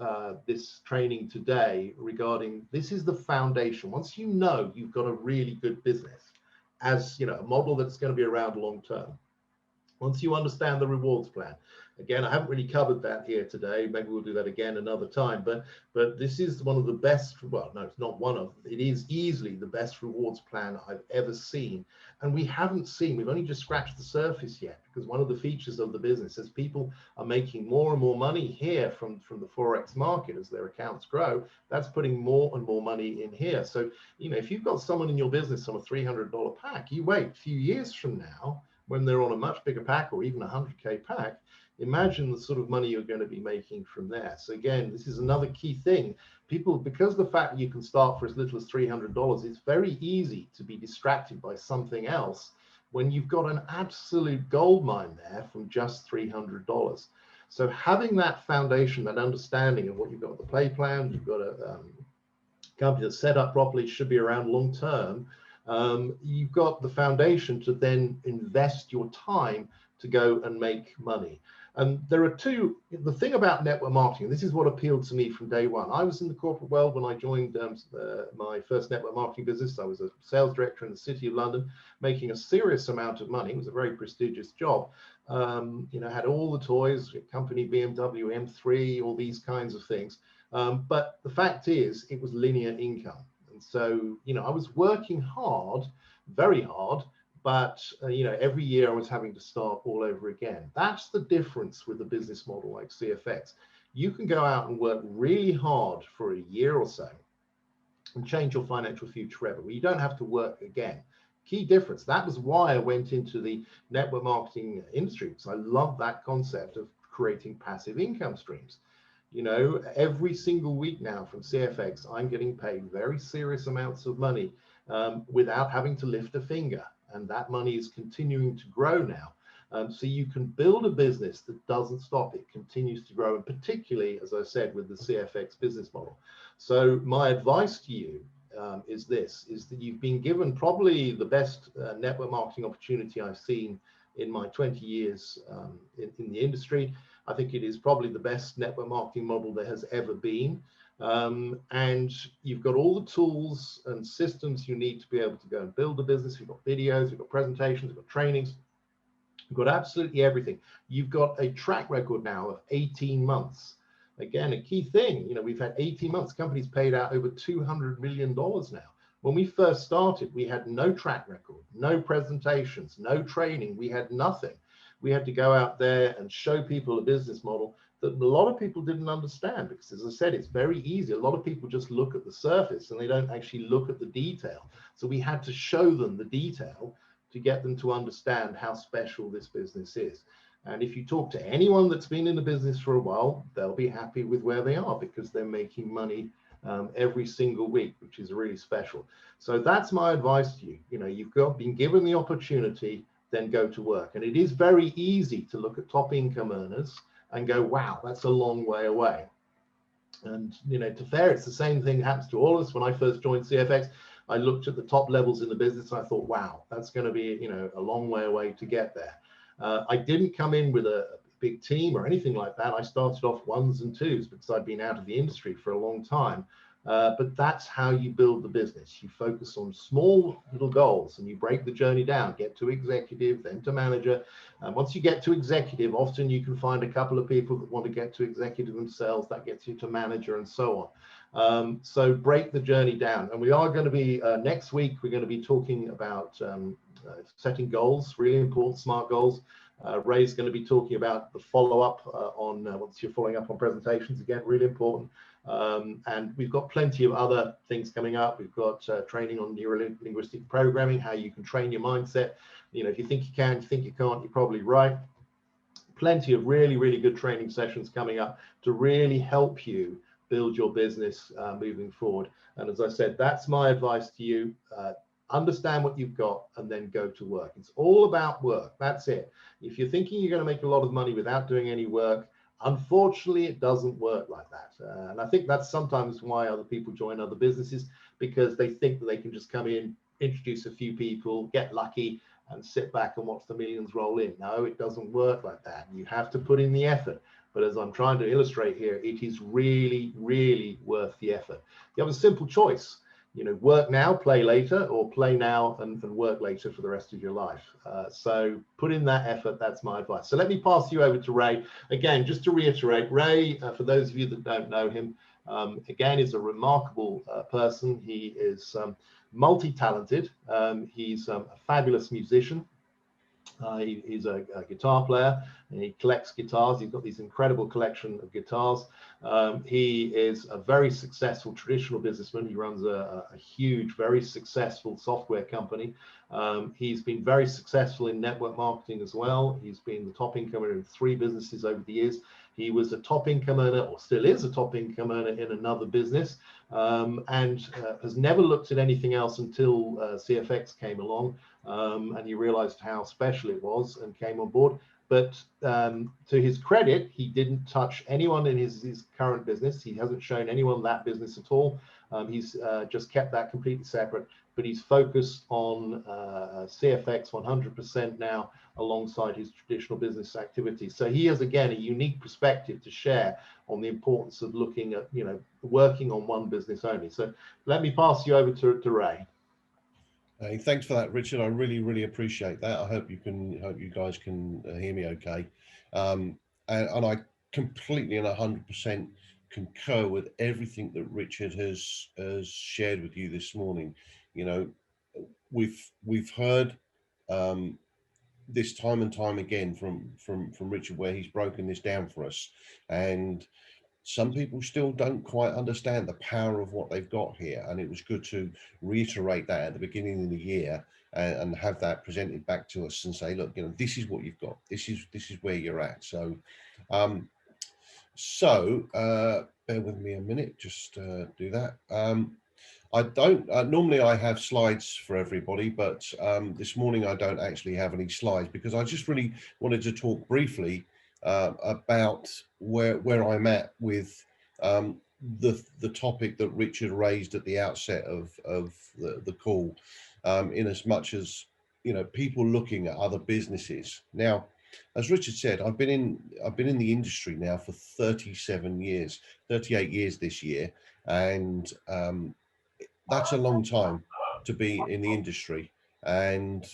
this training today regarding this is the foundation. Once you know you've got a really good business, as a model that's going to be around long term, Once you understand the rewards plan, again, I haven't really covered that here today. Maybe we'll do that again another time. But this is one of the best. Well, no, it's not one of. It is easily the best rewards plan I've ever seen. And we haven't seen. We've only just scratched the surface yet, because one of the features of the business is people are making more and more money here from the Forex market as their accounts grow. That's putting more and more money in here. So, you know, if you've got someone in your business on a $300 pack, you wait a few years from now, when they're on a much bigger pack or even a 100K pack, imagine the sort of money you're going to be making from there. So again, this is another key thing. People, because the fact that you can start for as little as $300, it's very easy to be distracted by something else when you've got an absolute gold mine there from just $300. So having that foundation, that understanding of what you've got, the play plan, you've got a company that's set up properly, should be around long term. You've got the foundation to then invest your time to go and make money. And there are the thing about network marketing, this is what appealed to me from day one. I was in the corporate world when I joined my first network marketing business. I was a sales director in the City of London, making a serious amount of money. It was a very prestigious job. You know, had all the toys, company BMW, M3, all these kinds of things. But the fact is, it was linear income. So, you know, I was working hard, very hard, but, you know, every year I was having to start all over again. That's the difference with a business model like CFX. You can go out and work really hard for a year or so and change your financial future forever, where you don't have to work again. Key difference. That was why I went into the network marketing industry, because I love that concept of creating passive income streams. You know, every single week now from CFX, I'm getting paid very serious amounts of money without having to lift a finger. And that money is continuing to grow now. So you can build a business that doesn't stop. It continues to grow. And particularly, as I said, with the CFX business model. So my advice to you is this, is that you've been given probably the best network marketing opportunity I've seen in my 20 years in the industry. I think it is probably the best network marketing model there has ever been. And you've got all the tools and systems you need to be able to go and build a business. You've got videos, you've got presentations, you've got trainings, you've got absolutely everything. You've got a track record now of 18 months. Again, a key thing, you know, we've had 18 months, companies paid out over $200 million now. When we first started, we had no track record, no presentations, no training, we had nothing. We had to go out there and show people a business model that a lot of people didn't understand, because as I said, it's very easy. A lot of people just look at the surface and they don't actually look at the detail. So we had to show them the detail to get them to understand how special this business is. And if you talk to anyone that's been in the business for a while, they'll be happy with where they are, because they're making money every single week, which is really special. So that's my advice to you. You know, you've been given the opportunity, then go to work. And it is very easy to look at top income earners and go, wow, that's a long way away. And, you know, to fair, it's the same thing happens to all of us. When I first joined CFX, I looked at the top levels in the business and I thought, wow, that's going to be, you know, a long way away to get there. I didn't come in with a big team or anything like that. I started off ones and twos because I'd been out of the industry for a long time. But that's how you build the business. You focus on small little goals and you break the journey down, get to executive, then to manager. And once you get to executive, often you can find a couple of people that want to get to executive themselves. That gets you to manager and so on. So break the journey down. And we are going to be, next week, we're going to be talking about setting goals, really important, SMART goals. Ray's going to be talking about the follow-up on once you're following up on presentations, again, really important. And we've got plenty of other things coming up. We've got training on neuro-linguistic programming, how you can train your mindset. You know, if you think you can, you think you can't, you're probably right. Plenty of really, really good training sessions coming up to really help you build your business moving forward. And as I said, that's my advice to you. Understand what you've got and then go to work. It's all about work. That's it. If you're thinking you're going to make a lot of money without doing any work, unfortunately, it doesn't work like that. And I think that's sometimes why other people join other businesses, because they think that they can just come in, introduce a few people, get lucky, and sit back and watch the millions roll in. No, it doesn't work like that. You have to put in the effort. But as I'm trying to illustrate here, it is really, really worth the effort. You have a simple choice. work now, play later, or play now and work later for the rest of your life. So put in that effort. That's my advice. So let me pass you over to Ray. Again, just to reiterate, Ray, for those of you that don't know him, again, is a remarkable person. He is multi-talented. He's a fabulous musician. He's a guitar player, and he collects guitars. He's got this incredible collection of guitars. He is a very successful traditional businessman. He runs a huge, very successful software company. He's been very successful in network marketing as well. He's been the top income earner in 3 businesses over the years. He was a top income earner, or still is a top income earner in another business, and has never looked at anything else until CFX came along, and he realized how special it was and came on board. But to his credit, he didn't touch anyone in his current business. He hasn't shown anyone that business at all. He's just kept that completely separate, but he's focused on CFX 100% now alongside his traditional business activities. So he has, again, a unique perspective to share on the importance of looking at, working on one business only. So let me pass you over to Ray. Hey, thanks for that, Richard. I really appreciate that. I hope you guys can hear me okay. And I completely and 100% concur with everything that Richard has shared with you this morning. We've heard this time and time again from Richard, where he's broken this down for us, and some people still don't quite understand the power of what they've got here, and it was good to reiterate that at the beginning of the year and have that presented back to us and say, look, this is what you've got, this is where you're at. So bear with me a minute, just do that. I don't normally I have slides for everybody, but this morning I don't actually have any slides, because I just really wanted to talk briefly about where I'm at with the topic that Richard raised at the outset of the call, in as much as people looking at other businesses. Now, as Richard said, I've been in the industry now for 37 years, 38 years this year, and that's a long time to be in the industry, and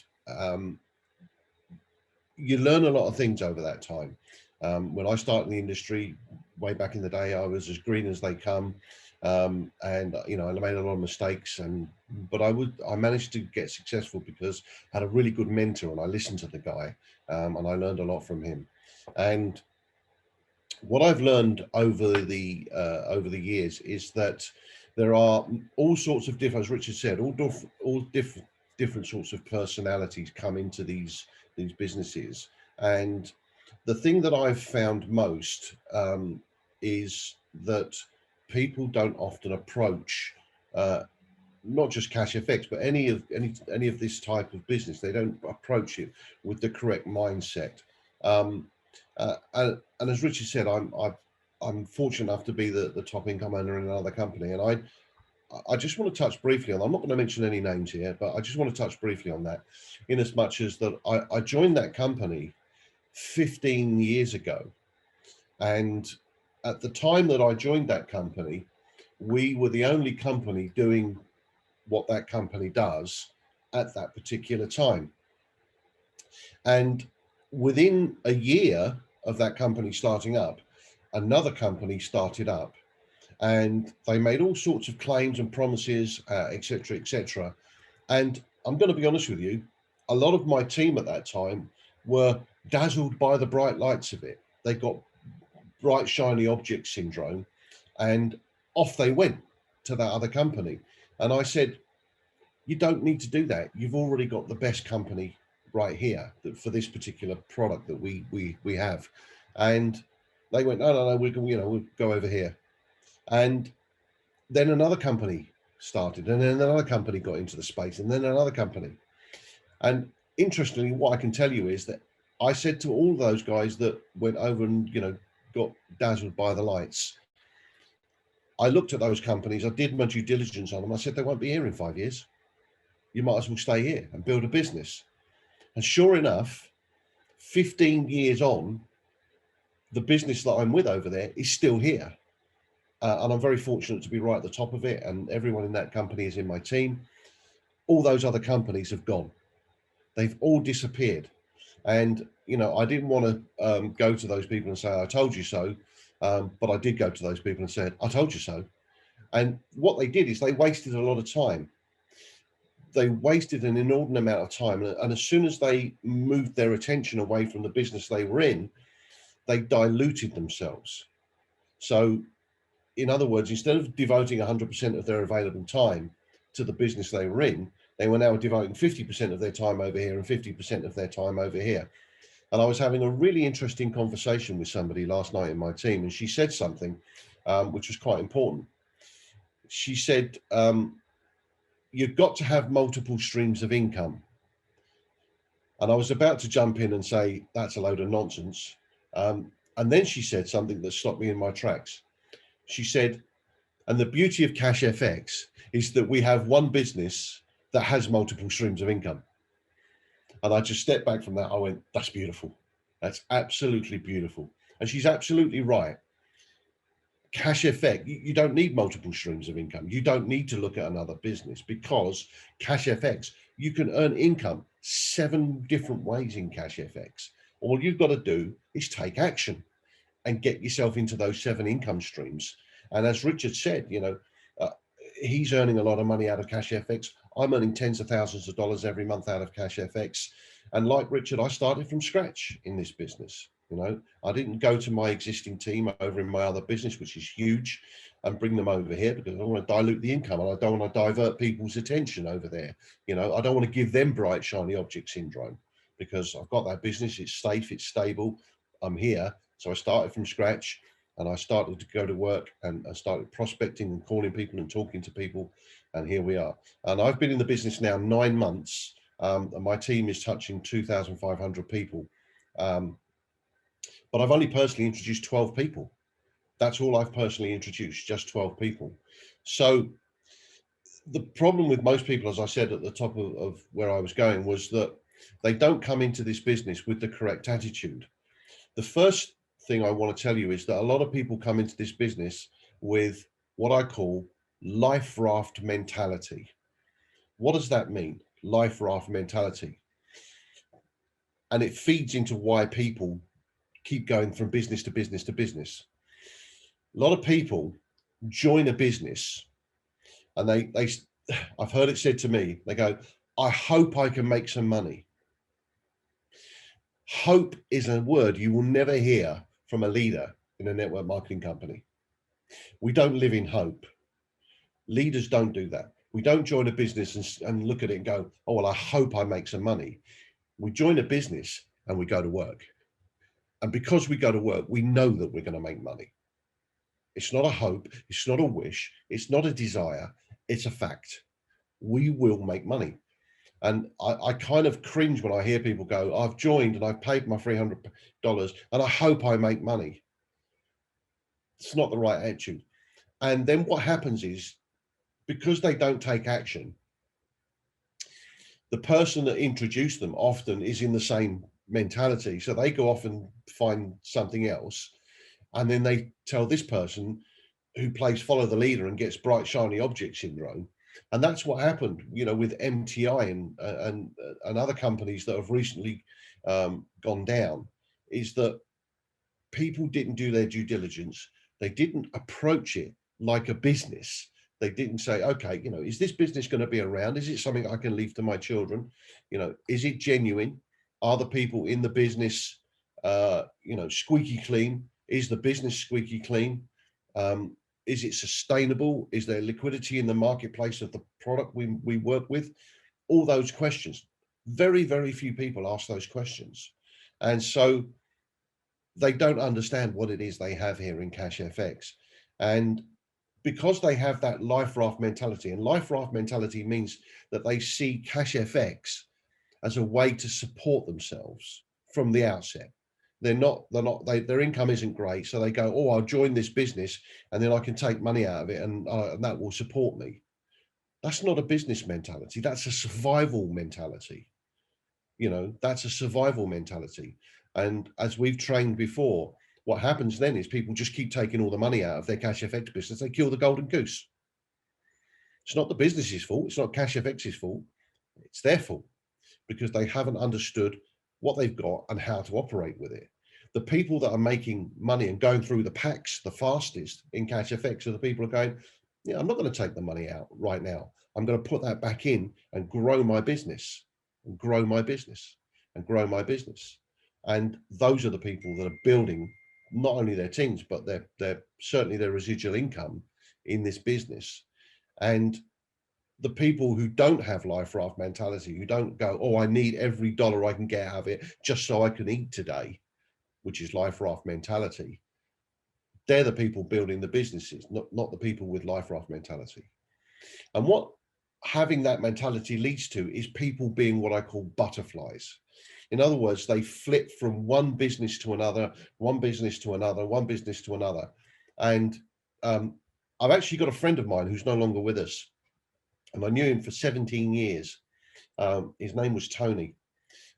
you learn a lot of things over that time. When I started in the industry way back in the day, I was as green as they come, and I made a lot of mistakes, but I managed to get successful because I had a really good mentor, and I listened to the guy, and I learned a lot from him. And what I've learned over the years is that there are all sorts of different, as Richard said, all different sorts of personalities come into these businesses. And the thing that I've found most is that people don't often approach not just Cashfx, but any of this type of business. They don't approach it with the correct mindset. And as Richard said, I'm fortunate enough to be the top income earner in another company, and I just want to touch briefly on. I'm not going to mention any names here, but I just want to touch briefly on that, in as much as that I joined that company 15 years ago, and at the time that I joined that company, we were the only company doing what that company does at that particular time. And within a year of that company starting up, another company started up, and they made all sorts of claims and promises, etc., etc. And I'm going to be honest with you, a lot of my team at that time were dazzled by the bright lights of it. They got bright, shiny object syndrome, and off they went to that other company. And I said, you don't need to do that. You've already got the best company right here for this particular product that we have. And they went, no, we'll go over here. And then another company started, and then another company got into the space, and then another company. And interestingly, what I can tell you is that I said to all those guys that went over and got dazzled by the lights, I looked at those companies, I did my due diligence on them. I said, they won't be here in 5 years. You might as well stay here and build a business. And sure enough, 15 years on, the business that I'm with over there is still here. and I'm very fortunate to be right at the top of it, and everyone in that company is in my team. All those other companies have gone. They've all disappeared. And, you know, I didn't want to go to those people and say, I told you so. But I did go to those people and said, I told you so. And what they did is they wasted a lot of time. They wasted an inordinate amount of time. And as soon as they moved their attention away from the business they were in, they diluted themselves. So, in other words, instead of devoting 100% of their available time to the business they were in, they were now devoting 50% of their time over here and 50% of their time over here. And I was having a really interesting conversation with somebody last night in my team, and she said something which was quite important. She said, you've got to have multiple streams of income. And I was about to jump in and say, that's a load of nonsense. And then she said something that stopped me in my tracks. She said, and the beauty of Cashfx is that we have one business that has multiple streams of income. And I just stepped back from that. I went, that's beautiful. That's absolutely beautiful. And she's absolutely right. Cashfx, you don't need multiple streams of income. You don't need to look at another business, because Cashfx, you can earn income 7 different ways in Cashfx. All you've got to do is take action and get yourself into those 7 income streams. And as Richard said, you know, he's earning a lot of money out of Cashfx. I'm earning tens of thousands of dollars every month out of Cashfx. And like Richard, I started from scratch in this business. You know, I didn't go to my existing team over in my other business, which is huge, and bring them over here, because I don't want to dilute the income and I don't want to divert people's attention over there. You know, I don't want to give them bright, shiny object syndrome, because I've got that business. It's safe, it's stable. I'm here. So I started from scratch, and I started to go to work, and I started prospecting and calling people and talking to people. And here we are. And I've been in the business now 9 months. And my team is touching 2,500 people. But I've only personally introduced 12 people. That's all I've personally introduced, just 12 people. So the problem with most people, as I said at the top of where I was going, was that they don't come into this business with the correct attitude. The first thing I want to tell you is that a lot of people come into this business with what I call life raft mentality. What does that mean? Life raft mentality. And it feeds into why people keep going from business to business to business. A lot of people join a business and I've heard it said to me, they go, I hope I can make some money. Hope is a word you will never hear from a leader in a network marketing company. We don't live in hope. Leaders don't do that. We don't join a business and look at it and go, oh, well, I hope I make some money. We join a business and we go to work. And because we go to work, we know that we're going to make money. It's not a hope. It's not a wish. It's not a desire. It's a fact. We will make money. And I kind of cringe when I hear people go, I've joined and I've paid my $300 and I hope I make money. It's not the right attitude. And then what happens is, because they don't take action, the person that introduced them often is in the same mentality. So they go off and find something else. And then they tell this person, who plays follow the leader and gets bright, shiny object syndrome. And that's what happened, you know, with MTI and other companies that have recently gone down, is that people didn't do their due diligence. They didn't approach it like a business. They didn't say, okay, you know, is this business going to be around? Is it something I can leave to my children? You know, is it genuine? Are the people in the business, you know, squeaky clean? Is the business squeaky clean? Is it sustainable? Is there liquidity in the marketplace of the product we work with? All those questions. Very, very few people ask those questions. And so they don't understand what it is they have here in Cashfx. And because they have that life raft mentality, and life raft mentality means that they see Cashfx as a way to support themselves from the outset. Their income isn't great. So they go, oh, I'll join this business and then I can take money out of it and that will support me. That's not a business mentality. That's a survival mentality. You know, that's a survival mentality. And as we've trained before, What happens then is people just keep taking all the money out of their Cashfx business. They kill the golden goose. It's not the business's fault. It's not Cashfx's fault. It's their fault, because they haven't understood what they've got and how to operate with it. The people that are making money and going through the packs the fastest in Cashfx are the people who are going, yeah, I'm not going to take the money out right now. I'm going to put that back in and grow my business and grow my business and grow my business. And those are the people that are building not only their teams, but they're certainly their residual income in this business. And the people who don't have life raft mentality, who don't go, oh, I need every dollar I can get out of it just so I can eat today, which is life raft mentality, they're the people building the businesses, not the people with life raft mentality. And what having that mentality leads to is people being what I call butterflies. In other words, they flip from one business to another, one business to another, one business to another. And I've actually got a friend of mine who's no longer with us, and I knew him for 17 years. His name was Tony,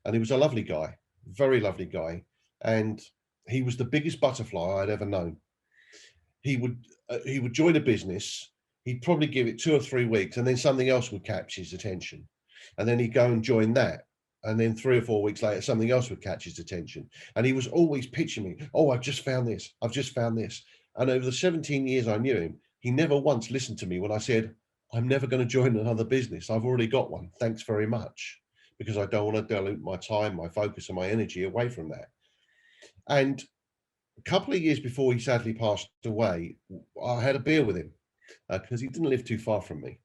and he was a lovely guy, very lovely guy. And he was the biggest butterfly I'd ever known. He would join a business. He'd probably give it 2 or 3 weeks, and then something else would catch his attention. And then he'd go and join that. And then 3 or 4 weeks later, something else would catch his attention. And he was always pitching me, oh, I've just found this. I've just found this. And over the 17 years I knew him, he never once listened to me when I said, I'm never going to join another business. I've already got one. Thanks very much. Because I don't want to dilute my time, my focus, and my energy away from that. And a couple of years before he sadly passed away, I had a beer with him because he didn't live too far from me.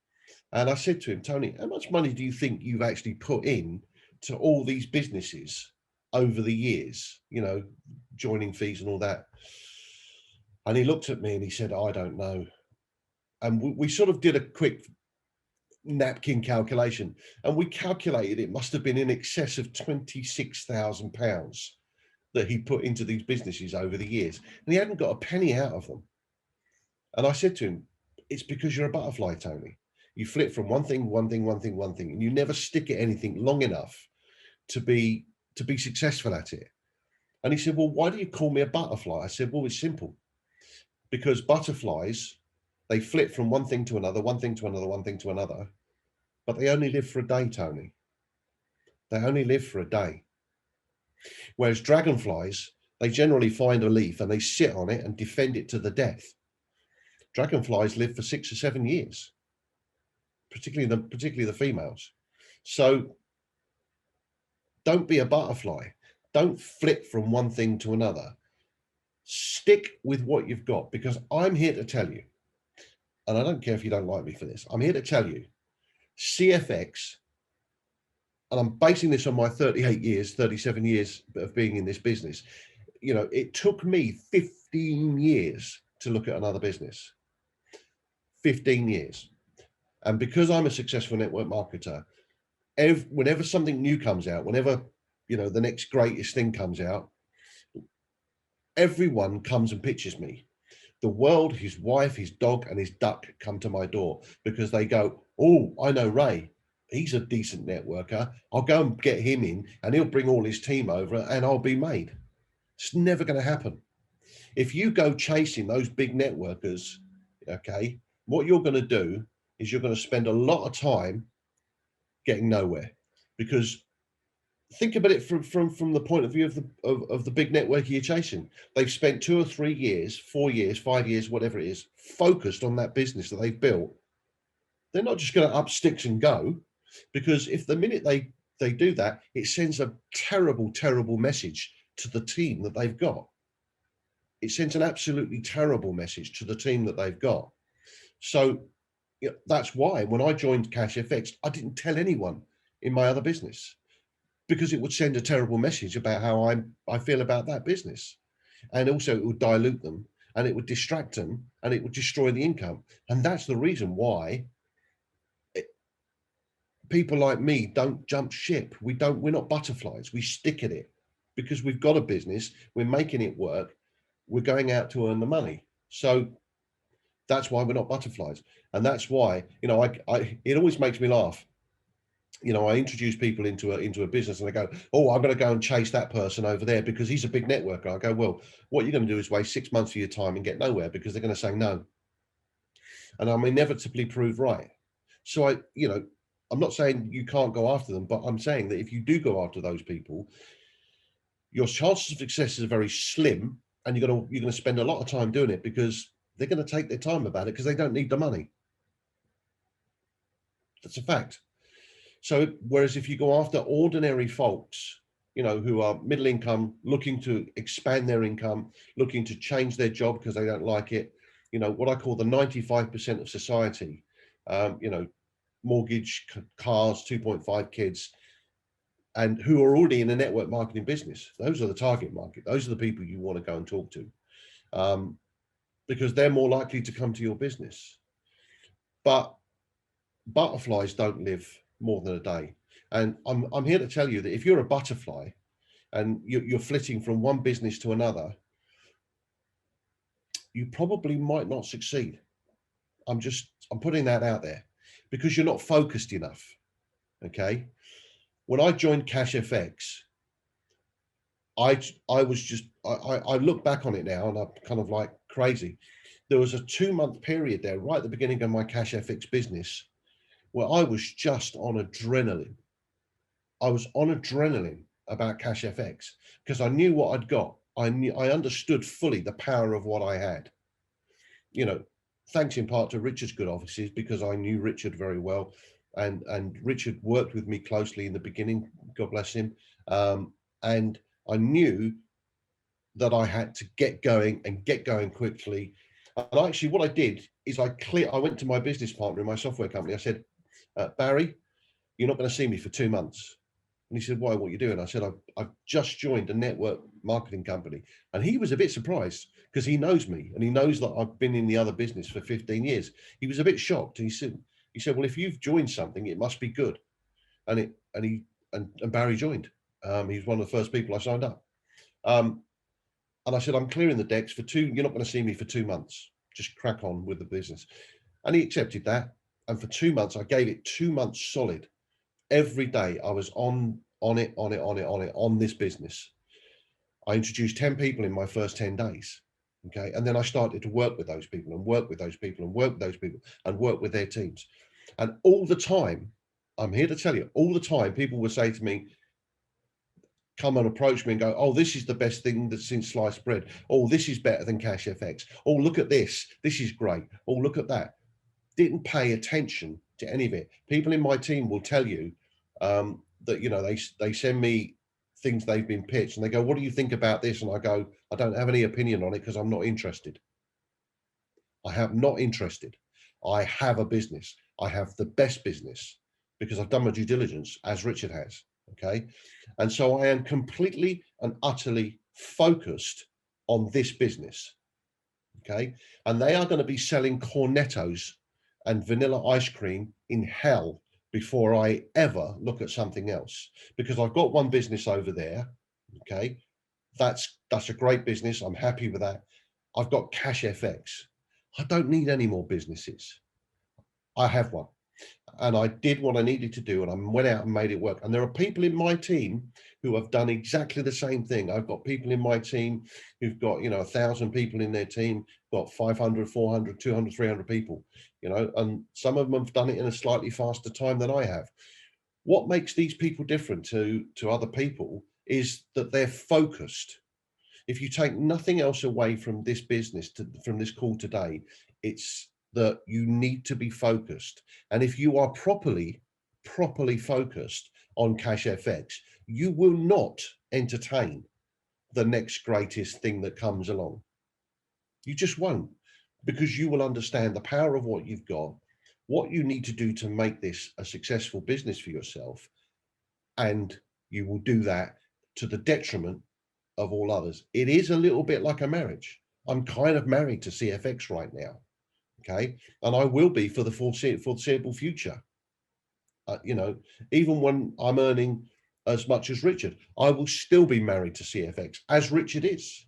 And I said to him, Tony, how much money do you think you've actually put in to all these businesses over the years, you know, joining fees and all that? And he looked at me and he said, I don't know. And we sort of did a quick napkin calculation, and we calculated it must have been in excess of £26,000 that he put into these businesses over the years, and he hadn't got a penny out of them. And I said to him, it's because you're a butterfly, Tony. You flip from one thing, and you never stick at anything long enough to be successful at it. And he said, well, why do you call me a butterfly? I said, well, it's simple. Because butterflies, they flip from one thing to another, one thing to another, one thing to another, but they only live for a day, Tony. They only live for a day. Whereas dragonflies, they generally find a leaf and they sit on it and defend it to the death. Dragonflies live for 6 or 7 years, particularly the females. So don't be a butterfly. Don't flip from one thing to another. Stick with what you've got, because I'm here to tell you, and I don't care if you don't like me for this, I'm here to tell you, CFX, and I'm basing this on my 38 years, 37 years of being in this business. You know, it took me 15 years to look at another business. 15 years. And because I'm a successful network marketer, whenever something new comes out, whenever, you know, the next greatest thing comes out, everyone comes and pitches me. The world, his wife, his dog, and his duck come to my door because they go, oh, I know Ray. He's a decent networker. I'll go and get him in and he'll bring all his team over and I'll be made. It's never going to happen. If you go chasing those big networkers, okay, what you're going to do is you're going to spend a lot of time getting nowhere. Because think about it from the point of view of the big network you're chasing. They've spent 2 or 3 years, 4 years, 5 years, whatever it is, focused on that business that they've built. They're not just going to up sticks and go, because if the minute they do that, it sends a terrible, terrible message to the team that they've got. It sends an absolutely terrible message to the team that they've got. So you know, that's why when I joined Cashfx, I didn't tell anyone in my other business, because it would send a terrible message about how I feel about that business. And also it would dilute them and it would distract them and it would destroy the income. And that's the reason why people like me don't jump ship. We're not butterflies. We stick at it because we've got a business. We're making it work. We're going out to earn the money. So that's why we're not butterflies. And that's why, you know, it always makes me laugh you know, I introduce people into a business and they go, oh, I'm going to go and chase that person over there because he's a big networker. I go, well, what you're going to do is waste 6 months of your time and get nowhere because they're going to say no. And I'm inevitably proved right. So you know, I'm not saying you can't go after them, but I'm saying that if you do go after those people, your chances of success are very slim, and you're going to spend a lot of time doing it because they're going to take their time about it because they don't need the money. That's a fact. So whereas if you go after ordinary folks, you know, who are middle income, looking to expand their income, looking to change their job because they don't like it, you know, what I call the 95% of society, you know, mortgage, cars, 2.5 kids, and who are already in the network marketing business. Those are the target market. Those are the people you want to go and talk to, because they're more likely to come to your business. But butterflies don't live more than a day. And I'm here to tell you that if you're a butterfly and you're flitting from one business to another, you probably might not succeed. I'm putting that out there because you're not focused enough. Okay. When I joined Cashfx, I look back on it now and I'm kind of like crazy. There was a 2-month period there right at the beginning of my Cashfx business where I was just on adrenaline. I was on adrenaline about Cashfx because I knew what I'd got. I understood fully the power of what I had. You know, thanks in part to Richard's good offices because I knew Richard very well, and Richard worked with me closely in the beginning. God bless him. And I knew that I had to get going and get going quickly. And actually, what I did is I went to my business partner in my software company. I said, Barry, you're not going to see me for 2 months. And he said, why, what are you doing? I said, I've just joined a network marketing company. And he was a bit surprised because he knows me and he knows that I've been in the other business for 15 years. He was a bit shocked. He said, well, if you've joined something, it must be good. And Barry joined. He's one of the first people I signed up. And I said, I'm clearing the decks you're not going to see me for 2 months. Just crack on with the business. And he accepted that. And for 2 months, I gave it 2 months solid. Every day I was on this business. I introduced 10 people in my first 10 days. Okay. And then I started to work with those people and work with those people and work with those people and work with their teams. And all the time, I'm here to tell you, all the time, people would say to me, come and approach me and go, oh, this is the best thing that's since sliced bread. Oh, this is better than Cashfx. Oh, look at this. This is great. Oh, look at that. Didn't pay attention to any of it. People in my team will tell you that, you know, they send me things they've been pitched and they go, what do you think about this? And I go, I don't have any opinion on it because I'm not interested. I am not interested. I have a business. I have the best business because I've done my due diligence, as Richard has. Okay. And so I am completely and utterly focused on this business. Okay. And they are going to be selling cornettos and vanilla ice cream in hell before I ever look at something else, because I've got one business over there. Okay. That's a great business. I'm happy with that. I've got Cashfx. I don't need any more businesses. I have one. And I did what I needed to do and I went out and made it work. And there are people in my team who have done exactly the same thing. I've got people in my team who've got, you know, 1,000 people in their team, got 500, 400, 200, 300 people, you know, and some of them have done it in a slightly faster time than I have. What makes these people different to other people is that they're focused. If you take nothing else away from this business, from this call today, it's that you need to be focused. And if you are properly focused on Cashfx, you will not entertain the next greatest thing that comes along. You just won't, because you will understand the power of what you've got, what you need to do to make this a successful business for yourself. And you will do that to the detriment of all others. It is a little bit like a marriage. I'm kind of married to CFX right now. Okay. And I will be for the foreseeable future. You know, even when I'm earning as much as Richard, I will still be married to CFX as Richard is.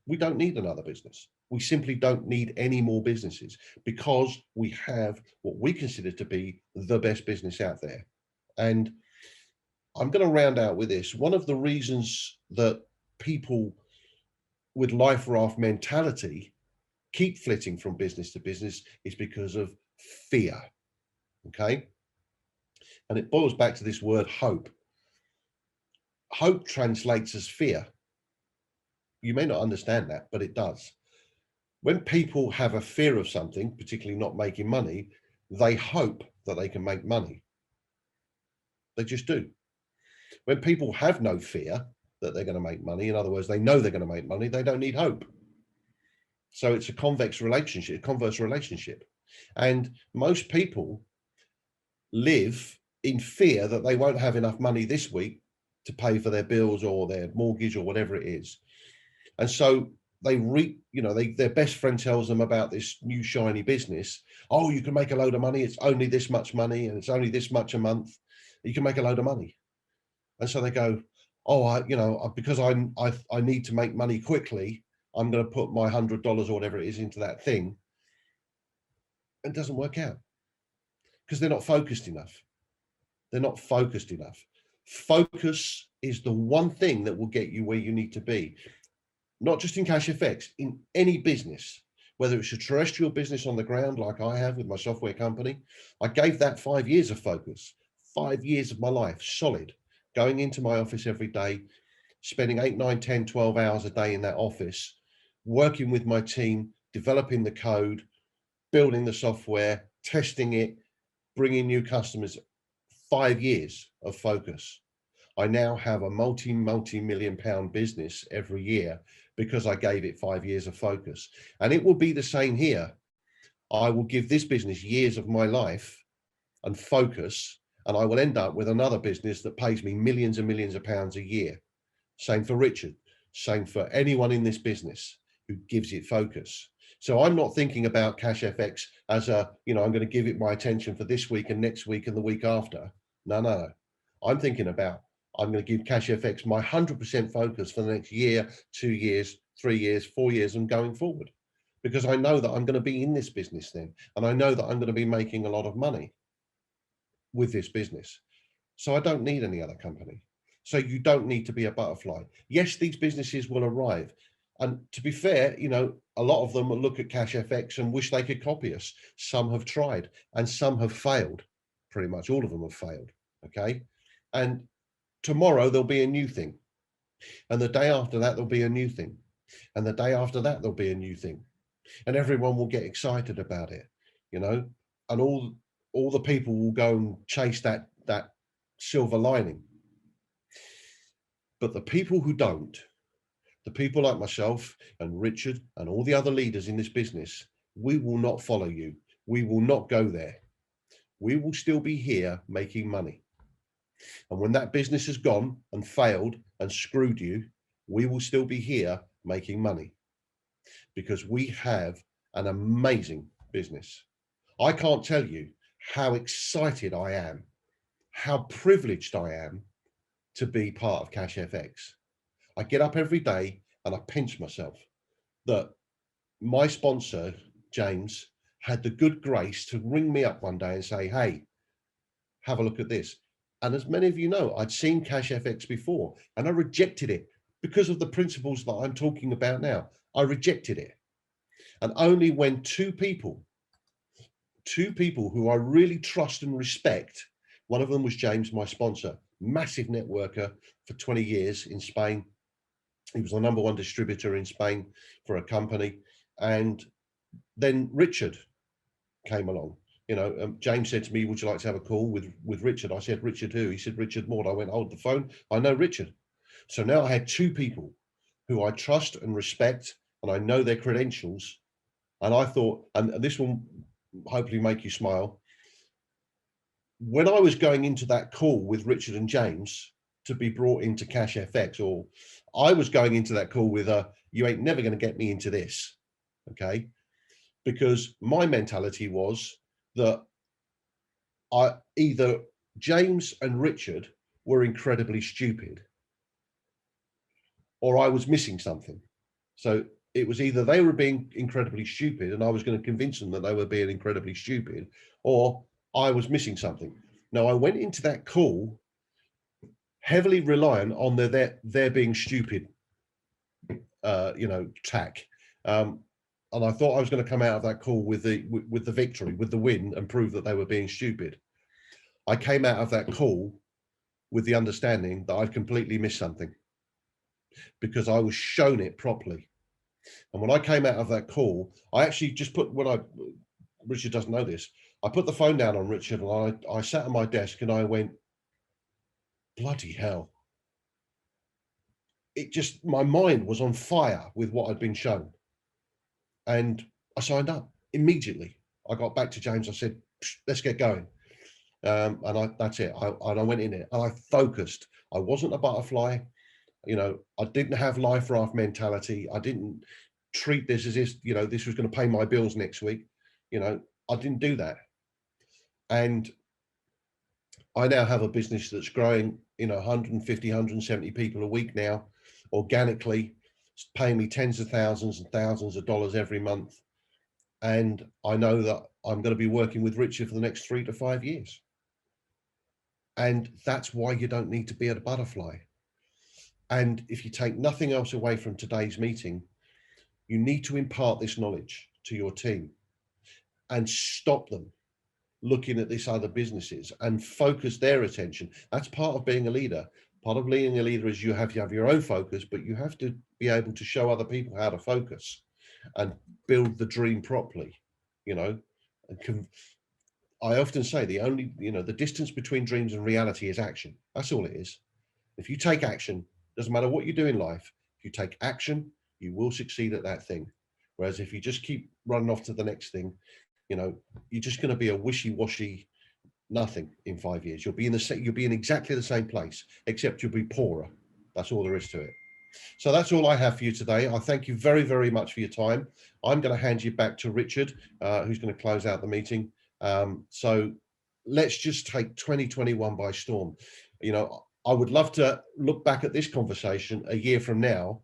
We don't need another business. We simply don't need any more businesses because we have what we consider to be the best business out there. And I'm going to round out with this. One of the reasons that people with life raft mentality keep flitting from business to business is because of fear. Okay. And it boils back to this word hope. Hope translates as fear. You may not understand that, but it does. When people have a fear of something, particularly not making money, they hope that they can make money. They just do. When people have no fear that they're going to make money, in other words, they know they're going to make money, they don't need hope. So it's a converse relationship. And most people live in fear that they won't have enough money this week to pay for their bills or their mortgage or whatever it is. And so their best friend tells them about this new shiny business. Oh, you can make a load of money. It's only this much money and it's only this much a month. You can make a load of money. And so they go, oh, because I need to make money quickly, I'm going to put my $100 or whatever it is into that thing. And it doesn't work out because they're not focused enough. They're not focused enough. Focus is the one thing that will get you where you need to be. Not just in Cashfx, in any business, whether it's a terrestrial business on the ground like I have with my software company. I gave that 5 years of focus, 5 years of my life, solid, going into my office every day, spending 8, 9, 10, 12 hours a day in that office, working with my team, developing the code, building the software, testing it, bringing new customers. 5 years of focus. I now have a multi-million pound business every year because I gave it 5 years of focus. And it will be the same here. I will give this business years of my life and focus, and I will end up with another business that pays me millions and millions of pounds a year. Same for Richard, same for anyone in this business who gives it focus. So I'm not thinking about Cashfx as I'm going to give it my attention for this week and next week and the week after. No. I'm thinking about, I'm going to give Cashfx my 100% focus for the next year, 2 years, 3 years, 4 years, and going forward, because I know that I'm going to be in this business then, and I know that I'm going to be making a lot of money with this business. So I don't need any other company. So you don't need to be a butterfly. Yes, these businesses will arrive. And to be fair, a lot of them will look at Cashfx and wish they could copy us. Some have tried and some have failed. Pretty much all of them have failed. Okay. And tomorrow there'll be a new thing. And the day after that, there'll be a new thing. And the day after that, there'll be a new thing. And everyone will get excited about it, and all the people will go and chase that silver lining. But the people who don't, the people like myself and Richard and all the other leaders in this business, we will not follow you. We will not go there. We will still be here making money. And when that business has gone and failed and screwed you, we will still be here making money because we have an amazing business. I can't tell you how excited I am, how privileged I am to be part of Cashfx. I get up every day and I pinch myself that my sponsor, James, had the good grace to ring me up one day and say, hey, have a look at this. And as many of you know, I'd seen Cashfx before and I rejected it because of the principles that I'm talking about now. I rejected it. And only when two people who I really trust and respect, one of them was James, my sponsor, massive networker for 20 years in Spain. He was the #1 distributor in Spain for a company. And then Richard came along. James said to me, would you like to have a call with Richard? I said, Richard who? He said, Richard Maud. I went, hold the phone. I know Richard. So now I had two people who I trust and respect, and I know their credentials. And I thought, and this will hopefully make you smile. When I was going into that call with Richard and James to be brought into Cashfx, or I was going into that call with you ain't never going to get me into this. Okay. Because my mentality was that either James and Richard were incredibly stupid or I was missing something. So it was either they were being incredibly stupid and I was going to convince them that they were being incredibly stupid, or I was missing something. Now, I went into that call heavily reliant on their being stupid, tack. And I thought I was going to come out of that call with the victory, with the win, and prove that they were being stupid. I came out of that call with the understanding that I'd completely missed something, because I was shown it properly. And when I came out of that call, I actually just put, Richard doesn't know this, I put the phone down on Richard, and I sat at my desk and I went, bloody hell. It just, my mind was on fire with what I'd been shown. And I signed up immediately. I got back to James, I said, let's get going. That's it. I went in it and I focused. I wasn't a butterfly. I didn't have life raft mentality. I didn't treat this as if, this was going to pay my bills next week. I didn't do that. And I now have a business that's growing, 150, 170 people a week now, organically. It's paying me tens of thousands and thousands of dollars every month. And I know that I'm going to be working with Richard for the next 3 to 5 years. And that's why you don't need to be a butterfly. And if you take nothing else away from today's meeting, you need to impart this knowledge to your team and stop them looking at these other businesses and focus their attention. That's part of being a leader. Part of being a leader is you have your own focus, but you have to be able to show other people how to focus and build the dream properly, I often say the distance between dreams and reality is action. That's all it is. If you take action, doesn't matter what you do in life, if you take action, you will succeed at that thing. Whereas if you just keep running off to the next thing, you're just going to be a wishy-washy nothing in 5 years. You'll be in exactly the same place, except you'll be poorer. That's all there is to it. So that's all I have for you today. I thank you very, very much for your time. I'm going to hand you back to Richard, who's going to close out the meeting. So let's just take 2021 by storm. I would love to look back at this conversation a year from now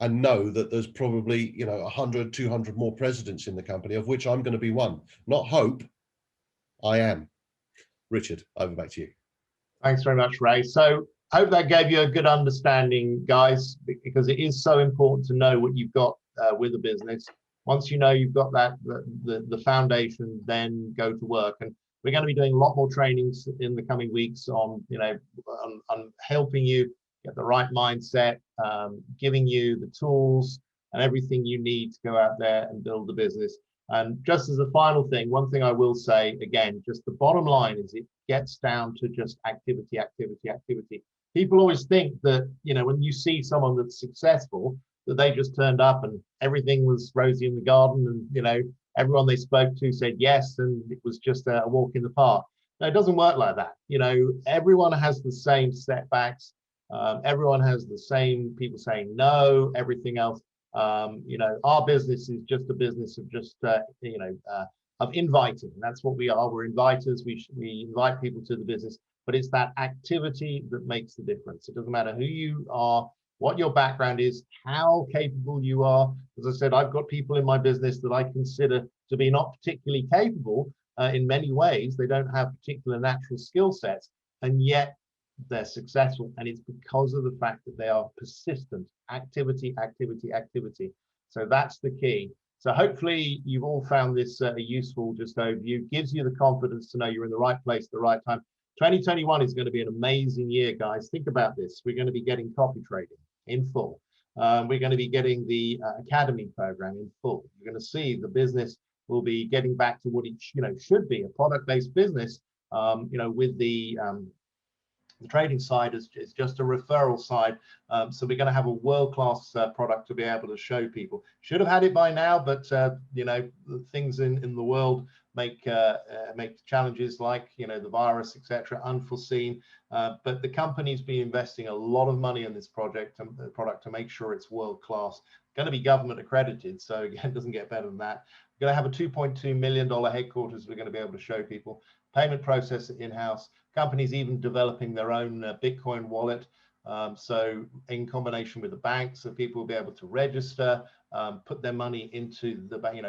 and know that there's probably 100, 200 more presidents in the company, of which I'm going to be one. Not hope, I am. Richard, over back to you. Thanks very much, Ray. So I hope that gave you a good understanding, guys, because it is so important to know what you've got with the business. Once you know you've got that, the foundation, then go to work. And we're going to be doing a lot more trainings in the coming weeks on, on helping you get the right mindset, giving you the tools and everything you need to go out there and build the business. And just as a final thing, one thing I will say, again, just the bottom line is it gets down to just activity, activity, activity. People always think that, when you see someone that's successful, that they just turned up and everything was rosy in the garden and, everyone they spoke to said yes, and it was just a walk in the park. No, it doesn't work like that. Everyone has the same setbacks. Everyone has the same people saying no, everything else. Our business is just a business of just, of inviting. That's what we are. We're inviters. We invite people to the business, but it's that activity that makes the difference. It doesn't matter who you are, what your background is, how capable you are. As I said, I've got people in my business that I consider to be not particularly capable in many ways. They don't have particular natural skill sets, and yet they're successful. And it's because of the fact that they are persistent. Activity, activity, activity. So that's the key. So hopefully you've all found this useful just overview. Gives you the confidence to know you're in the right place at the right time. 2021 is going to be an amazing year, guys. Think about this. We're going to be getting copy trading in full. We're going to be getting the academy program in full. You're going to see the business will be getting back to what it should be, a product-based business. With the trading side is just a referral side. So we're going to have a world-class product to be able to show people. Should have had it by now, but things in the world make challenges like the virus, etc., unforeseen. But the company's been investing a lot of money in this product to make sure it's world-class. Going to be government accredited, so again, it doesn't get better than that. We're going to have a $2.2 million headquarters. We're going to be able to show people payment processor in-house. Companies even developing their own Bitcoin wallet. So in combination with the bank, so people will be able to register, put their money into the bank,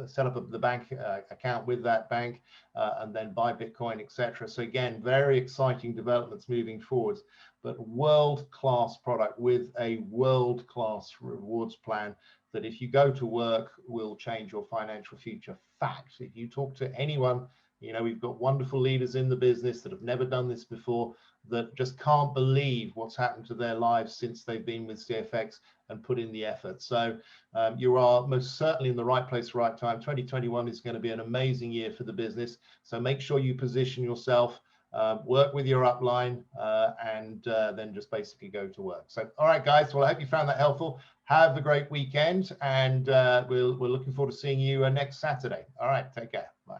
set up the bank account with that bank, and then buy Bitcoin, etc. So again, very exciting developments moving forwards, but world-class product with a world-class rewards plan that if you go to work will change your financial future. Fact, if you talk to anyone, we've got wonderful leaders in the business that have never done this before, that just can't believe what's happened to their lives since they've been with CFX and put in the effort. So you are most certainly in the right place, right time. 2021 is going to be an amazing year for the business. So make sure you position yourself, work with your upline, and then just basically go to work. So, all right, guys. Well, I hope you found that helpful. Have a great weekend, and we're looking forward to seeing you next Saturday. All right, take care. Bye.